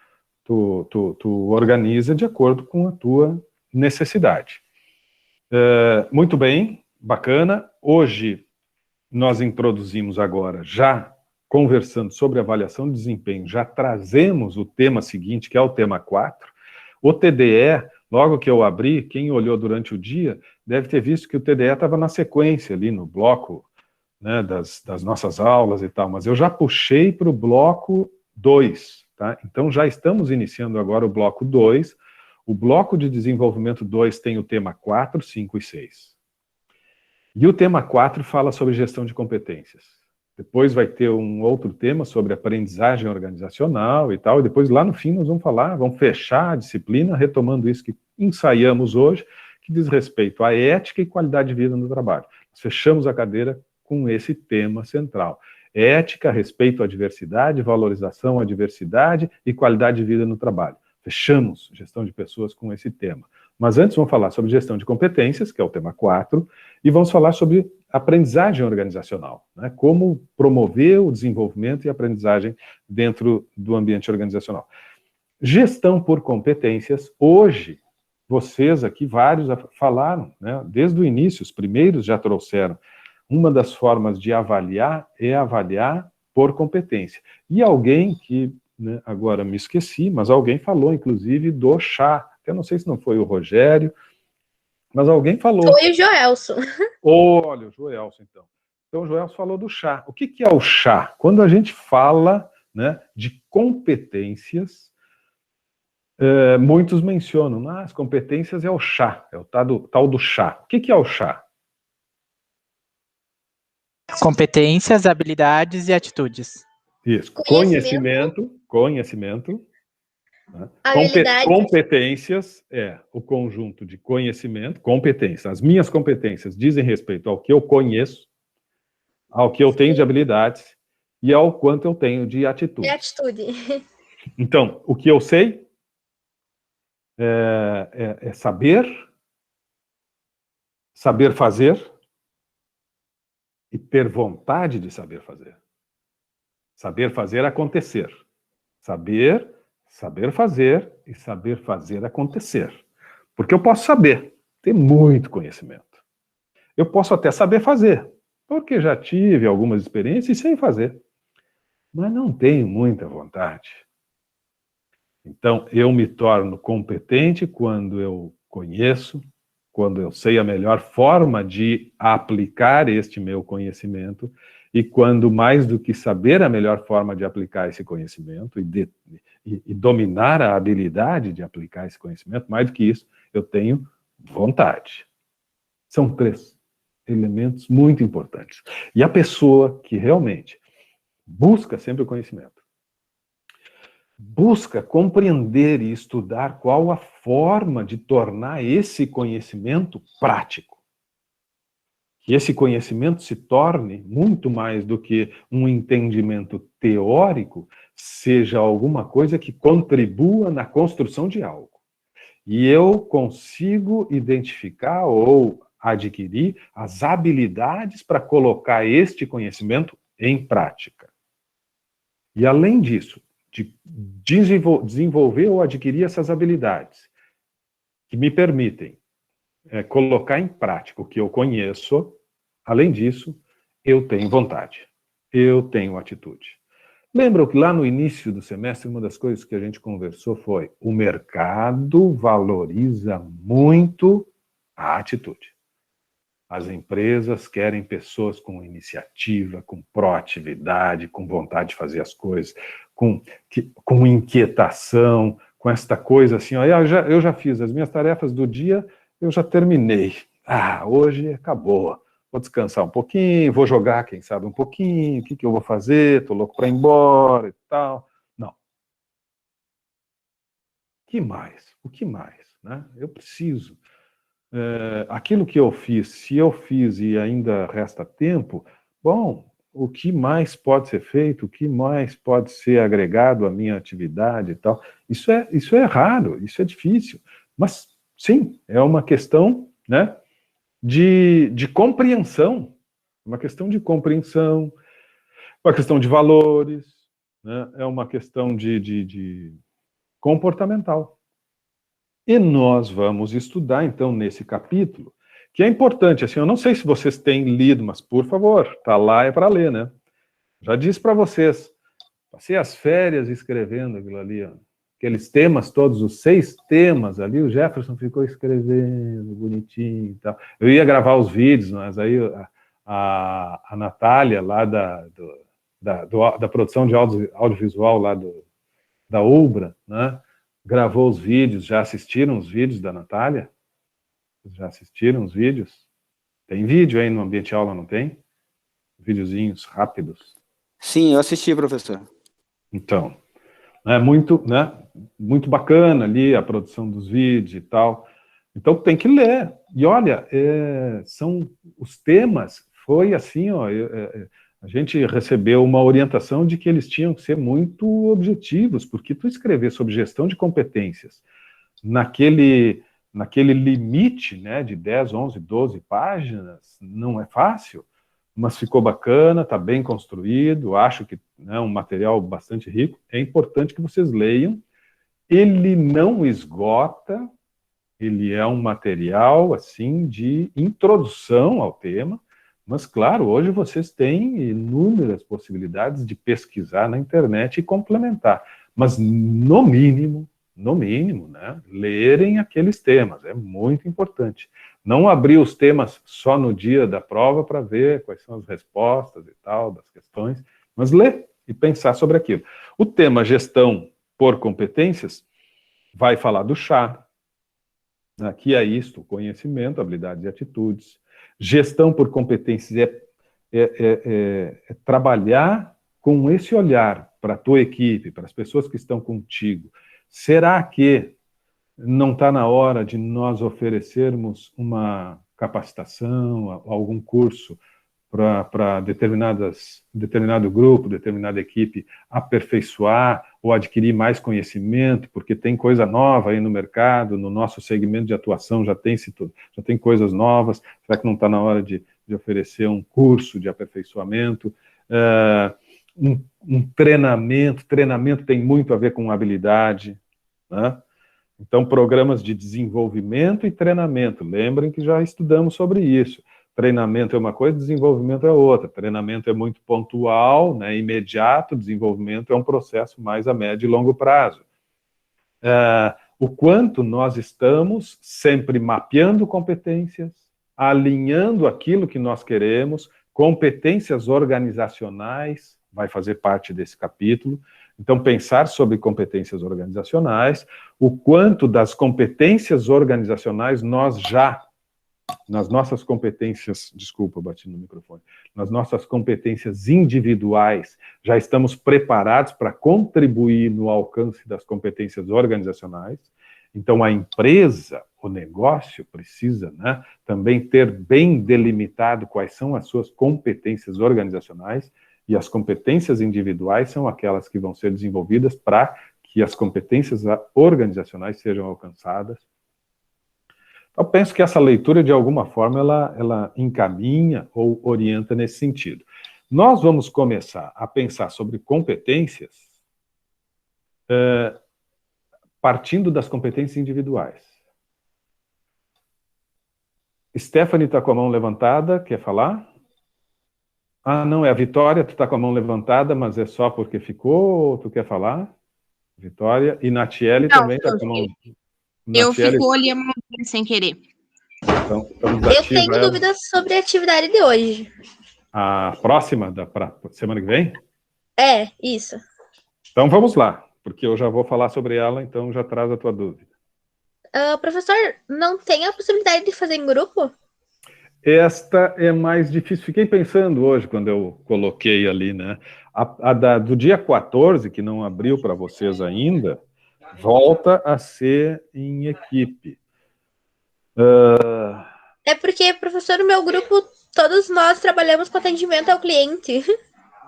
[SPEAKER 2] organiza de acordo com a tua necessidade. Muito bem, bacana. Hoje nós introduzimos agora, já conversando sobre avaliação de desempenho, já trazemos o tema seguinte, que é o tema 4. O TDE, logo que eu abri, quem olhou durante o dia, deve ter visto que o TDE estava na sequência ali no bloco, né, das nossas aulas e tal, mas eu já puxei para o bloco 2, tá? Então já estamos iniciando agora o bloco 2. O bloco de desenvolvimento 2 tem o tema 4, 5 e 6. E o tema 4 fala sobre gestão de competências. Depois vai ter um outro tema sobre aprendizagem organizacional e tal, e depois lá no fim nós vamos fechar a disciplina, retomando isso que ensaiamos hoje, que diz respeito à ética e qualidade de vida no trabalho. Nós fechamos a cadeira com esse tema central. Ética, respeito à diversidade, valorização à diversidade e qualidade de vida no trabalho. Fechamos gestão de pessoas com esse tema. Mas antes vamos falar sobre gestão de competências, que é o tema 4, e vamos falar sobre aprendizagem organizacional, né? Como promover o desenvolvimento e aprendizagem dentro do ambiente organizacional. Gestão por competências, hoje, vocês aqui, vários falaram, né? Desde o início, os primeiros já trouxeram. Uma das formas de avaliar é avaliar por competência. E alguém que, né, agora me esqueci, mas alguém falou, inclusive, do chá. Eu não sei se não foi o Rogério, mas alguém falou.
[SPEAKER 5] Foi o Joelson.
[SPEAKER 2] Olha, o Joelson, então. Então, o Joelson falou do chá. O que é o chá? Quando a gente fala, né, de competências, muitos mencionam, as competências é o chá, é o tal do chá. O que é o chá?
[SPEAKER 3] Competências, habilidades e atitudes.
[SPEAKER 2] Isso. Conhecimento. Né? Competências é o conjunto de conhecimento, competências. As minhas competências dizem respeito ao que eu conheço, ao que eu tenho de habilidades e ao quanto eu tenho de atitude.
[SPEAKER 5] E atitude.
[SPEAKER 2] Então, o que eu sei é saber fazer e ter vontade de saber fazer. Saber fazer acontecer. Saber fazer e saber fazer acontecer. Porque eu posso saber, ter muito conhecimento. Eu posso até saber fazer, porque já tive algumas experiências sem fazer. Mas não tenho muita vontade. Então, eu me torno competente quando eu conheço, quando eu sei a melhor forma de aplicar este meu conhecimento, e quando, mais do que saber a melhor forma de aplicar esse conhecimento e dominar a habilidade de aplicar esse conhecimento, mais do que isso, eu tenho vontade. São 3 elementos muito importantes. E a pessoa que realmente busca sempre o conhecimento, busca compreender e estudar qual a forma de tornar esse conhecimento prático. Que esse conhecimento se torne muito mais do que um entendimento teórico, seja alguma coisa que contribua na construção de algo. E eu consigo identificar ou adquirir as habilidades para colocar este conhecimento em prática. E além disso, de desenvolver ou adquirir essas habilidades que me permitem colocar em prática o que eu conheço, além disso, eu tenho vontade, eu tenho atitude. Lembram que lá no início do semestre, uma das coisas que a gente conversou foi: o mercado valoriza muito a atitude. As empresas querem pessoas com iniciativa, com proatividade, com vontade de fazer as coisas, com inquietação, com esta coisa assim, ó, eu já fiz as minhas tarefas do dia, eu já terminei. Hoje acabou. Vou descansar um pouquinho, vou jogar, quem sabe, um pouquinho, o que eu vou fazer, estou louco para ir embora e tal. Não. O que mais? Né? Eu preciso. Aquilo que eu fiz, se eu fiz e ainda resta tempo, bom, o que mais pode ser feito, o que mais pode ser agregado à minha atividade e tal. Isso é raro, isso é difícil. Mas, sim, é uma questão, né, de compreensão. Uma questão de compreensão, uma questão de valores, né, é uma questão de comportamental. E nós vamos estudar, então, nesse capítulo, que é importante, assim, eu não sei se vocês têm lido, mas, por favor, tá lá, é para ler, né? Já disse para vocês, passei as férias escrevendo aquilo ali, ó, aqueles temas todos, os 6 temas ali, o Jefferson ficou escrevendo, bonitinho e tal. Eu ia gravar os vídeos, mas aí a Natália, lá da produção de audiovisual lá da Ubra, né, gravou os vídeos. Já assistiram os vídeos da Natália? Já assistiram os vídeos? Tem vídeo aí no Ambiente Aula, não tem? Videozinhos rápidos.
[SPEAKER 10] Sim, eu assisti, professor.
[SPEAKER 2] Então, é muito bacana ali a produção dos vídeos e tal. Então tem que ler. E olha, são os temas, foi assim, ó, a gente recebeu uma orientação de que eles tinham que ser muito objetivos, porque tu escrever sobre gestão de competências naquele limite, né, de 10, 11, 12 páginas, não é fácil, mas ficou bacana, está bem construído, acho que é um material bastante rico. É importante que vocês leiam ele não esgota, ele é um material, assim, de introdução ao tema, mas, claro, hoje vocês têm inúmeras possibilidades de pesquisar na internet e complementar. Mas, no mínimo, né, lerem aqueles temas, é muito importante. Não abrir os temas só no dia da prova para ver quais são as respostas e tal, das questões, mas ler e pensar sobre aquilo. O tema gestão por competências vai falar do chá, que é isto, conhecimento, habilidades e atitudes. Gestão por competências é trabalhar com esse olhar para a tua equipe, para as pessoas que estão contigo. Será que não está na hora de nós oferecermos uma capacitação, algum curso para determinado grupo, determinada equipe aperfeiçoar ou adquirir mais conhecimento, porque tem coisa nova aí no mercado, no nosso segmento de atuação já tem coisas novas, será que não está na hora de oferecer um curso de aperfeiçoamento? Um treinamento tem muito a ver com habilidade, né? Então, programas de desenvolvimento e treinamento, lembrem que já estudamos sobre isso. Treinamento é uma coisa, desenvolvimento é outra. Treinamento é muito pontual, né, imediato, desenvolvimento é um processo mais a médio e longo prazo. O quanto nós estamos sempre mapeando competências, alinhando aquilo que nós queremos, competências organizacionais, vai fazer parte desse capítulo. Então, pensar sobre competências organizacionais, o quanto das competências organizacionais nós já, nas nossas competências, desculpa, bati no microfone, nas nossas competências individuais, já estamos preparados para contribuir no alcance das competências organizacionais. Então, a empresa, o negócio precisa, né, também ter bem delimitado quais são as suas competências organizacionais, e as competências individuais são aquelas que vão ser desenvolvidas para que as competências organizacionais sejam alcançadas. Então, penso que essa leitura, de alguma forma, ela encaminha ou orienta nesse sentido. Nós vamos começar a pensar sobre competências partindo das competências individuais. Stephanie está com a mão levantada, quer falar? Ah, não, é a Vitória, tu está com a mão levantada, mas é só porque ficou, ou tu quer falar? Vitória, e Natiele também está com a mão... Natiele...
[SPEAKER 8] ficou ali a mão sem querer.
[SPEAKER 2] Então,
[SPEAKER 5] eu tenho dúvidas sobre a atividade de hoje.
[SPEAKER 2] A próxima, pra semana que vem?
[SPEAKER 5] É, isso.
[SPEAKER 2] Então vamos lá, porque eu já vou falar sobre ela, então já traz a tua dúvida.
[SPEAKER 5] Professor, não tem a possibilidade de fazer em grupo?
[SPEAKER 2] Esta é mais difícil. Fiquei pensando hoje, quando eu coloquei ali, né? Do dia 14, que não abriu para vocês ainda, volta a ser em equipe.
[SPEAKER 5] É porque, professor, no meu grupo, todos nós trabalhamos com atendimento ao cliente.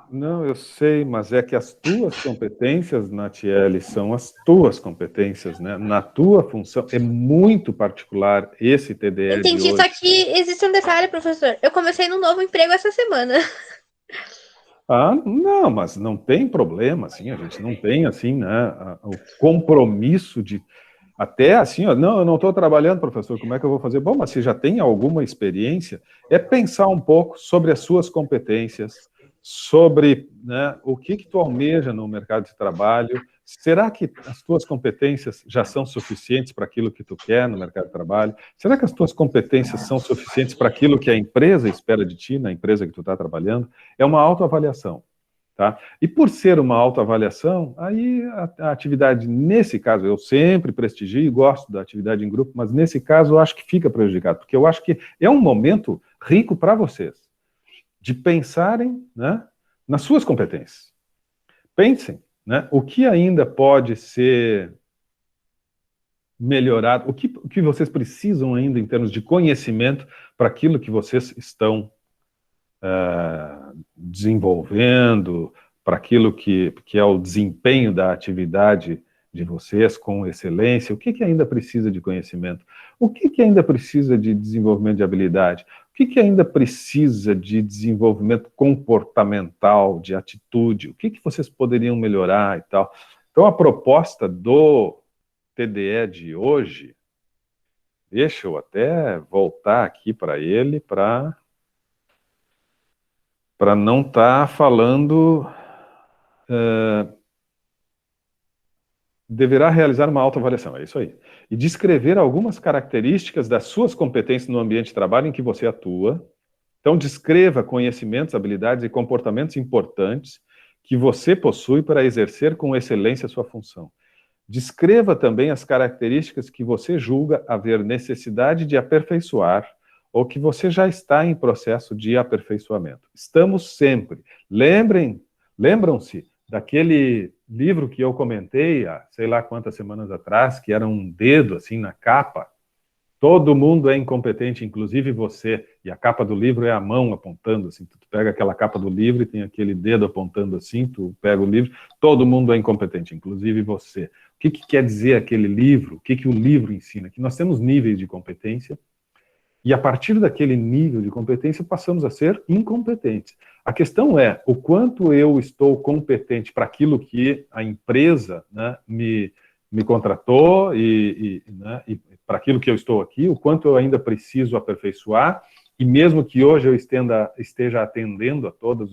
[SPEAKER 2] Não, eu sei, mas é que as tuas competências, Natiele, são as tuas competências, né? Na tua função, é muito particular esse TDE
[SPEAKER 5] Entendi,
[SPEAKER 2] de hoje.
[SPEAKER 5] só que existe um detalhe, professor. Eu comecei num novo emprego essa semana.
[SPEAKER 2] Ah, não, mas não tem problema, assim, a gente não tem, assim, né, o compromisso de... Até assim, ó, não, eu não estou trabalhando, professor, como é que eu vou fazer? Bom, mas se já tem alguma experiência, é pensar um pouco sobre as suas competências, sobre, né, o que tu almeja no mercado de trabalho. Será que as tuas competências já são suficientes para aquilo que tu quer no mercado de trabalho? Será que as tuas competências são suficientes para aquilo que a empresa espera de ti, na empresa que tu está trabalhando? É uma autoavaliação, tá? E por ser uma autoavaliação, aí a atividade, nesse caso, eu sempre prestigio e gosto da atividade em grupo, mas nesse caso eu acho que fica prejudicado, porque eu acho que é um momento rico para vocês, de pensarem, né, nas suas competências. Pensem, né, o que ainda pode ser melhorado, o que vocês precisam ainda em termos de conhecimento para aquilo que vocês estão desenvolvendo, para aquilo que é o desempenho da atividade de vocês com excelência. O que ainda precisa de conhecimento? O que ainda precisa de desenvolvimento de habilidade? O que ainda precisa de desenvolvimento comportamental, de atitude? O que vocês poderiam melhorar e tal? Então, a proposta do TDE de hoje, deixa eu até voltar aqui para ele, para não estar falando... deverá realizar uma autoavaliação, é isso aí. E descrever algumas características das suas competências no ambiente de trabalho em que você atua. Então, descreva conhecimentos, habilidades e comportamentos importantes que você possui para exercer com excelência a sua função. Descreva também as características que você julga haver necessidade de aperfeiçoar ou que você já está em processo de aperfeiçoamento. Estamos sempre. Lembram-se daquele livro que eu comentei há sei lá quantas semanas atrás, que era um dedo assim na capa? Todo mundo é incompetente, inclusive você. E a capa do livro é a mão apontando assim. Tu pega aquela capa do livro e tem aquele dedo apontando assim, tu pega o livro, todo mundo é incompetente, inclusive você. O que quer dizer aquele livro? O que o livro ensina? Que nós temos níveis de competência e a partir daquele nível de competência passamos a ser incompetentes. A questão é o quanto eu estou competente para aquilo que a empresa, né, me contratou e para aquilo que eu estou aqui, o quanto eu ainda preciso aperfeiçoar, e mesmo que hoje eu esteja atendendo a todas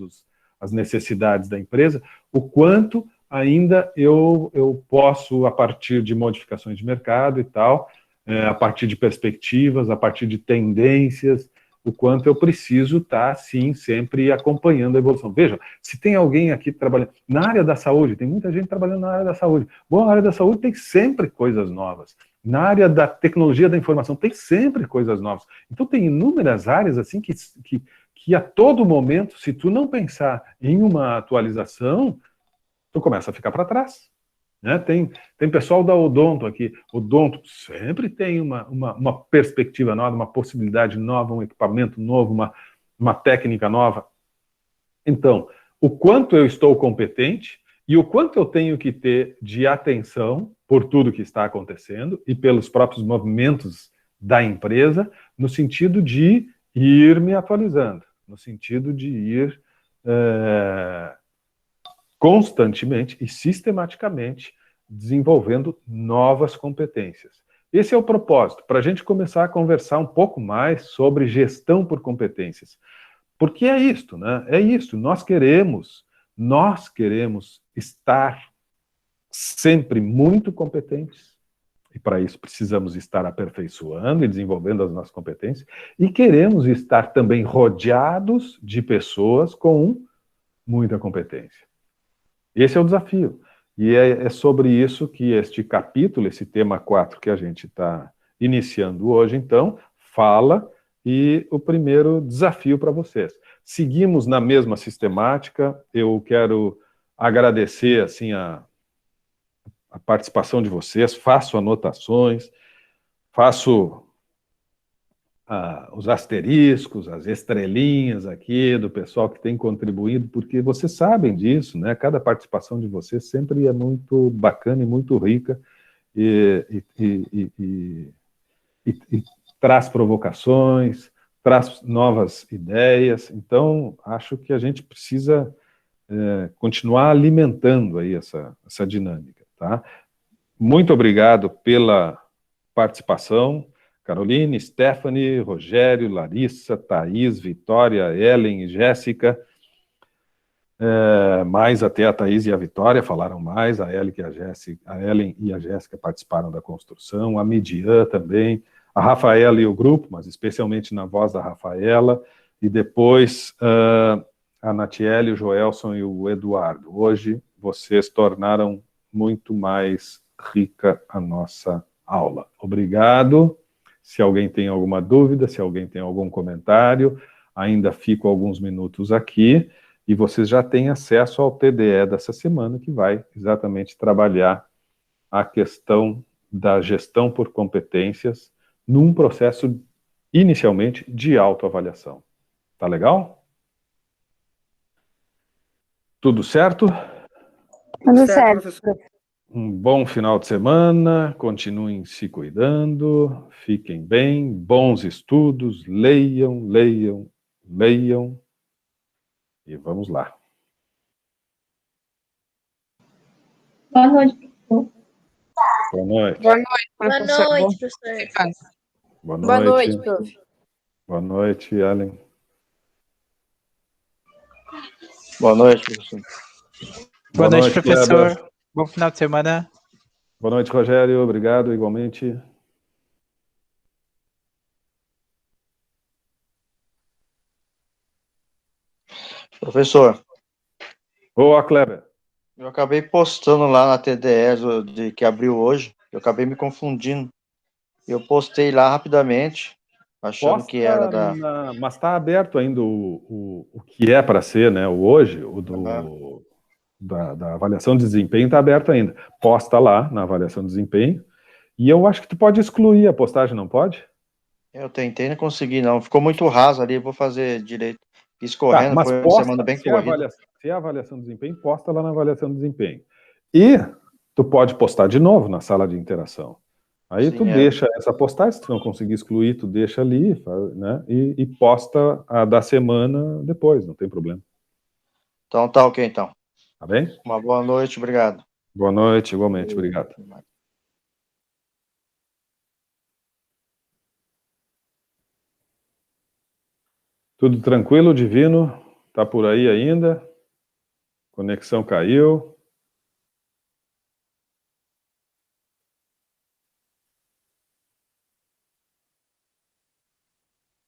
[SPEAKER 2] as necessidades da empresa, o quanto ainda eu posso, a partir de modificações de mercado e tal, a partir de perspectivas, a partir de tendências, o quanto eu preciso estar, sim, sempre acompanhando a evolução. Veja, se tem alguém aqui trabalhando na área da saúde, tem muita gente trabalhando na área da saúde. Bom, a área da saúde tem sempre coisas novas. Na área da tecnologia da informação tem sempre coisas novas. Então tem inúmeras áreas assim que a todo momento, se tu não pensar em uma atualização, tu começa a ficar para trás. Né? Tem pessoal da Odonto aqui. Odonto sempre tem uma perspectiva nova, uma possibilidade nova, um equipamento novo, uma técnica nova. Então, o quanto eu estou competente e o quanto eu tenho que ter de atenção por tudo que está acontecendo e pelos próprios movimentos da empresa, no sentido de ir me atualizando, no sentido de ir constantemente e sistematicamente desenvolvendo novas competências. Esse é o propósito, para a gente começar a conversar um pouco mais sobre gestão por competências. Porque é isto, né? É isso, nós queremos estar sempre muito competentes, e para isso precisamos estar aperfeiçoando e desenvolvendo as nossas competências, e queremos estar também rodeados de pessoas com muita competência. Esse é o desafio. E é sobre isso que este capítulo, esse tema 4 que a gente está iniciando hoje, então, fala, e o primeiro desafio para vocês. Seguimos na mesma sistemática, eu quero agradecer assim, a participação de vocês, faço anotações, faço os asteriscos, as estrelinhas aqui do pessoal que tem contribuído, porque vocês sabem disso, né? Cada participação de vocês sempre é muito bacana e muito rica e traz provocações, traz novas ideias. Então, acho que a gente precisa continuar alimentando aí essa dinâmica, tá? Muito obrigado pela participação. Caroline, Stephanie, Rogério, Larissa, Thaís, Vitória, Ellen e Jéssica, mais até a Thaís e a Vitória falaram mais, a Ellen e a Jéssica participaram da construção, a Midian também, a Rafaela e o grupo, mas especialmente na voz da Rafaela, e depois a Natiele, o Joelson e o Eduardo. Hoje vocês tornaram muito mais rica a nossa aula. Obrigado. Se alguém tem alguma dúvida, se alguém tem algum comentário, ainda fico alguns minutos aqui, e vocês já têm acesso ao TDE dessa semana, que vai exatamente trabalhar a questão da gestão por competências num processo, inicialmente, de autoavaliação. Tá legal? Tudo certo?
[SPEAKER 1] Tudo certo.
[SPEAKER 2] Um bom final de semana, continuem se cuidando, fiquem bem, bons estudos, leiam, leiam, leiam, e vamos lá.
[SPEAKER 5] Boa noite, professor.
[SPEAKER 2] Boa noite.
[SPEAKER 8] Boa noite,
[SPEAKER 5] Boa
[SPEAKER 8] professor.
[SPEAKER 5] noite, professor.
[SPEAKER 2] Boa
[SPEAKER 7] Boa
[SPEAKER 2] noite.
[SPEAKER 7] noite, prof.
[SPEAKER 2] Boa noite, Ellen.
[SPEAKER 13] Boa noite, professor.
[SPEAKER 3] Boa noite, professor.
[SPEAKER 2] Kleber.
[SPEAKER 3] Bom final de semana.
[SPEAKER 2] Boa noite, Rogério. Obrigado, igualmente.
[SPEAKER 13] Professor.
[SPEAKER 2] Boa, Kleber.
[SPEAKER 13] Eu acabei postando lá na TDE que abriu hoje, eu acabei me confundindo. Eu postei lá rapidamente, achando que era da...
[SPEAKER 2] Mas está aberto ainda o que é para ser, né? O hoje, da avaliação de desempenho está aberto ainda. Posta lá na avaliação de desempenho. E eu acho que tu pode excluir a postagem, não pode?
[SPEAKER 13] Eu tentei, não consegui não. Ficou muito raso ali, eu vou fazer direito. Fiz correndo,
[SPEAKER 2] Mas
[SPEAKER 13] foi uma
[SPEAKER 2] posta,
[SPEAKER 13] semana bem corrida.
[SPEAKER 2] se é a avaliação de desempenho, posta lá na avaliação de desempenho. E tu pode postar de novo na sala de interação. Aí
[SPEAKER 13] Sim,
[SPEAKER 2] tu deixa essa postagem, se tu não conseguir excluir, tu deixa ali, né? E posta a da semana depois, não tem problema.
[SPEAKER 13] Então tá ok, então.
[SPEAKER 2] Tá bem?
[SPEAKER 13] Uma boa noite, obrigado.
[SPEAKER 2] Boa noite, igualmente, obrigado. Tudo tranquilo, Divino? Tá por aí ainda? Conexão caiu.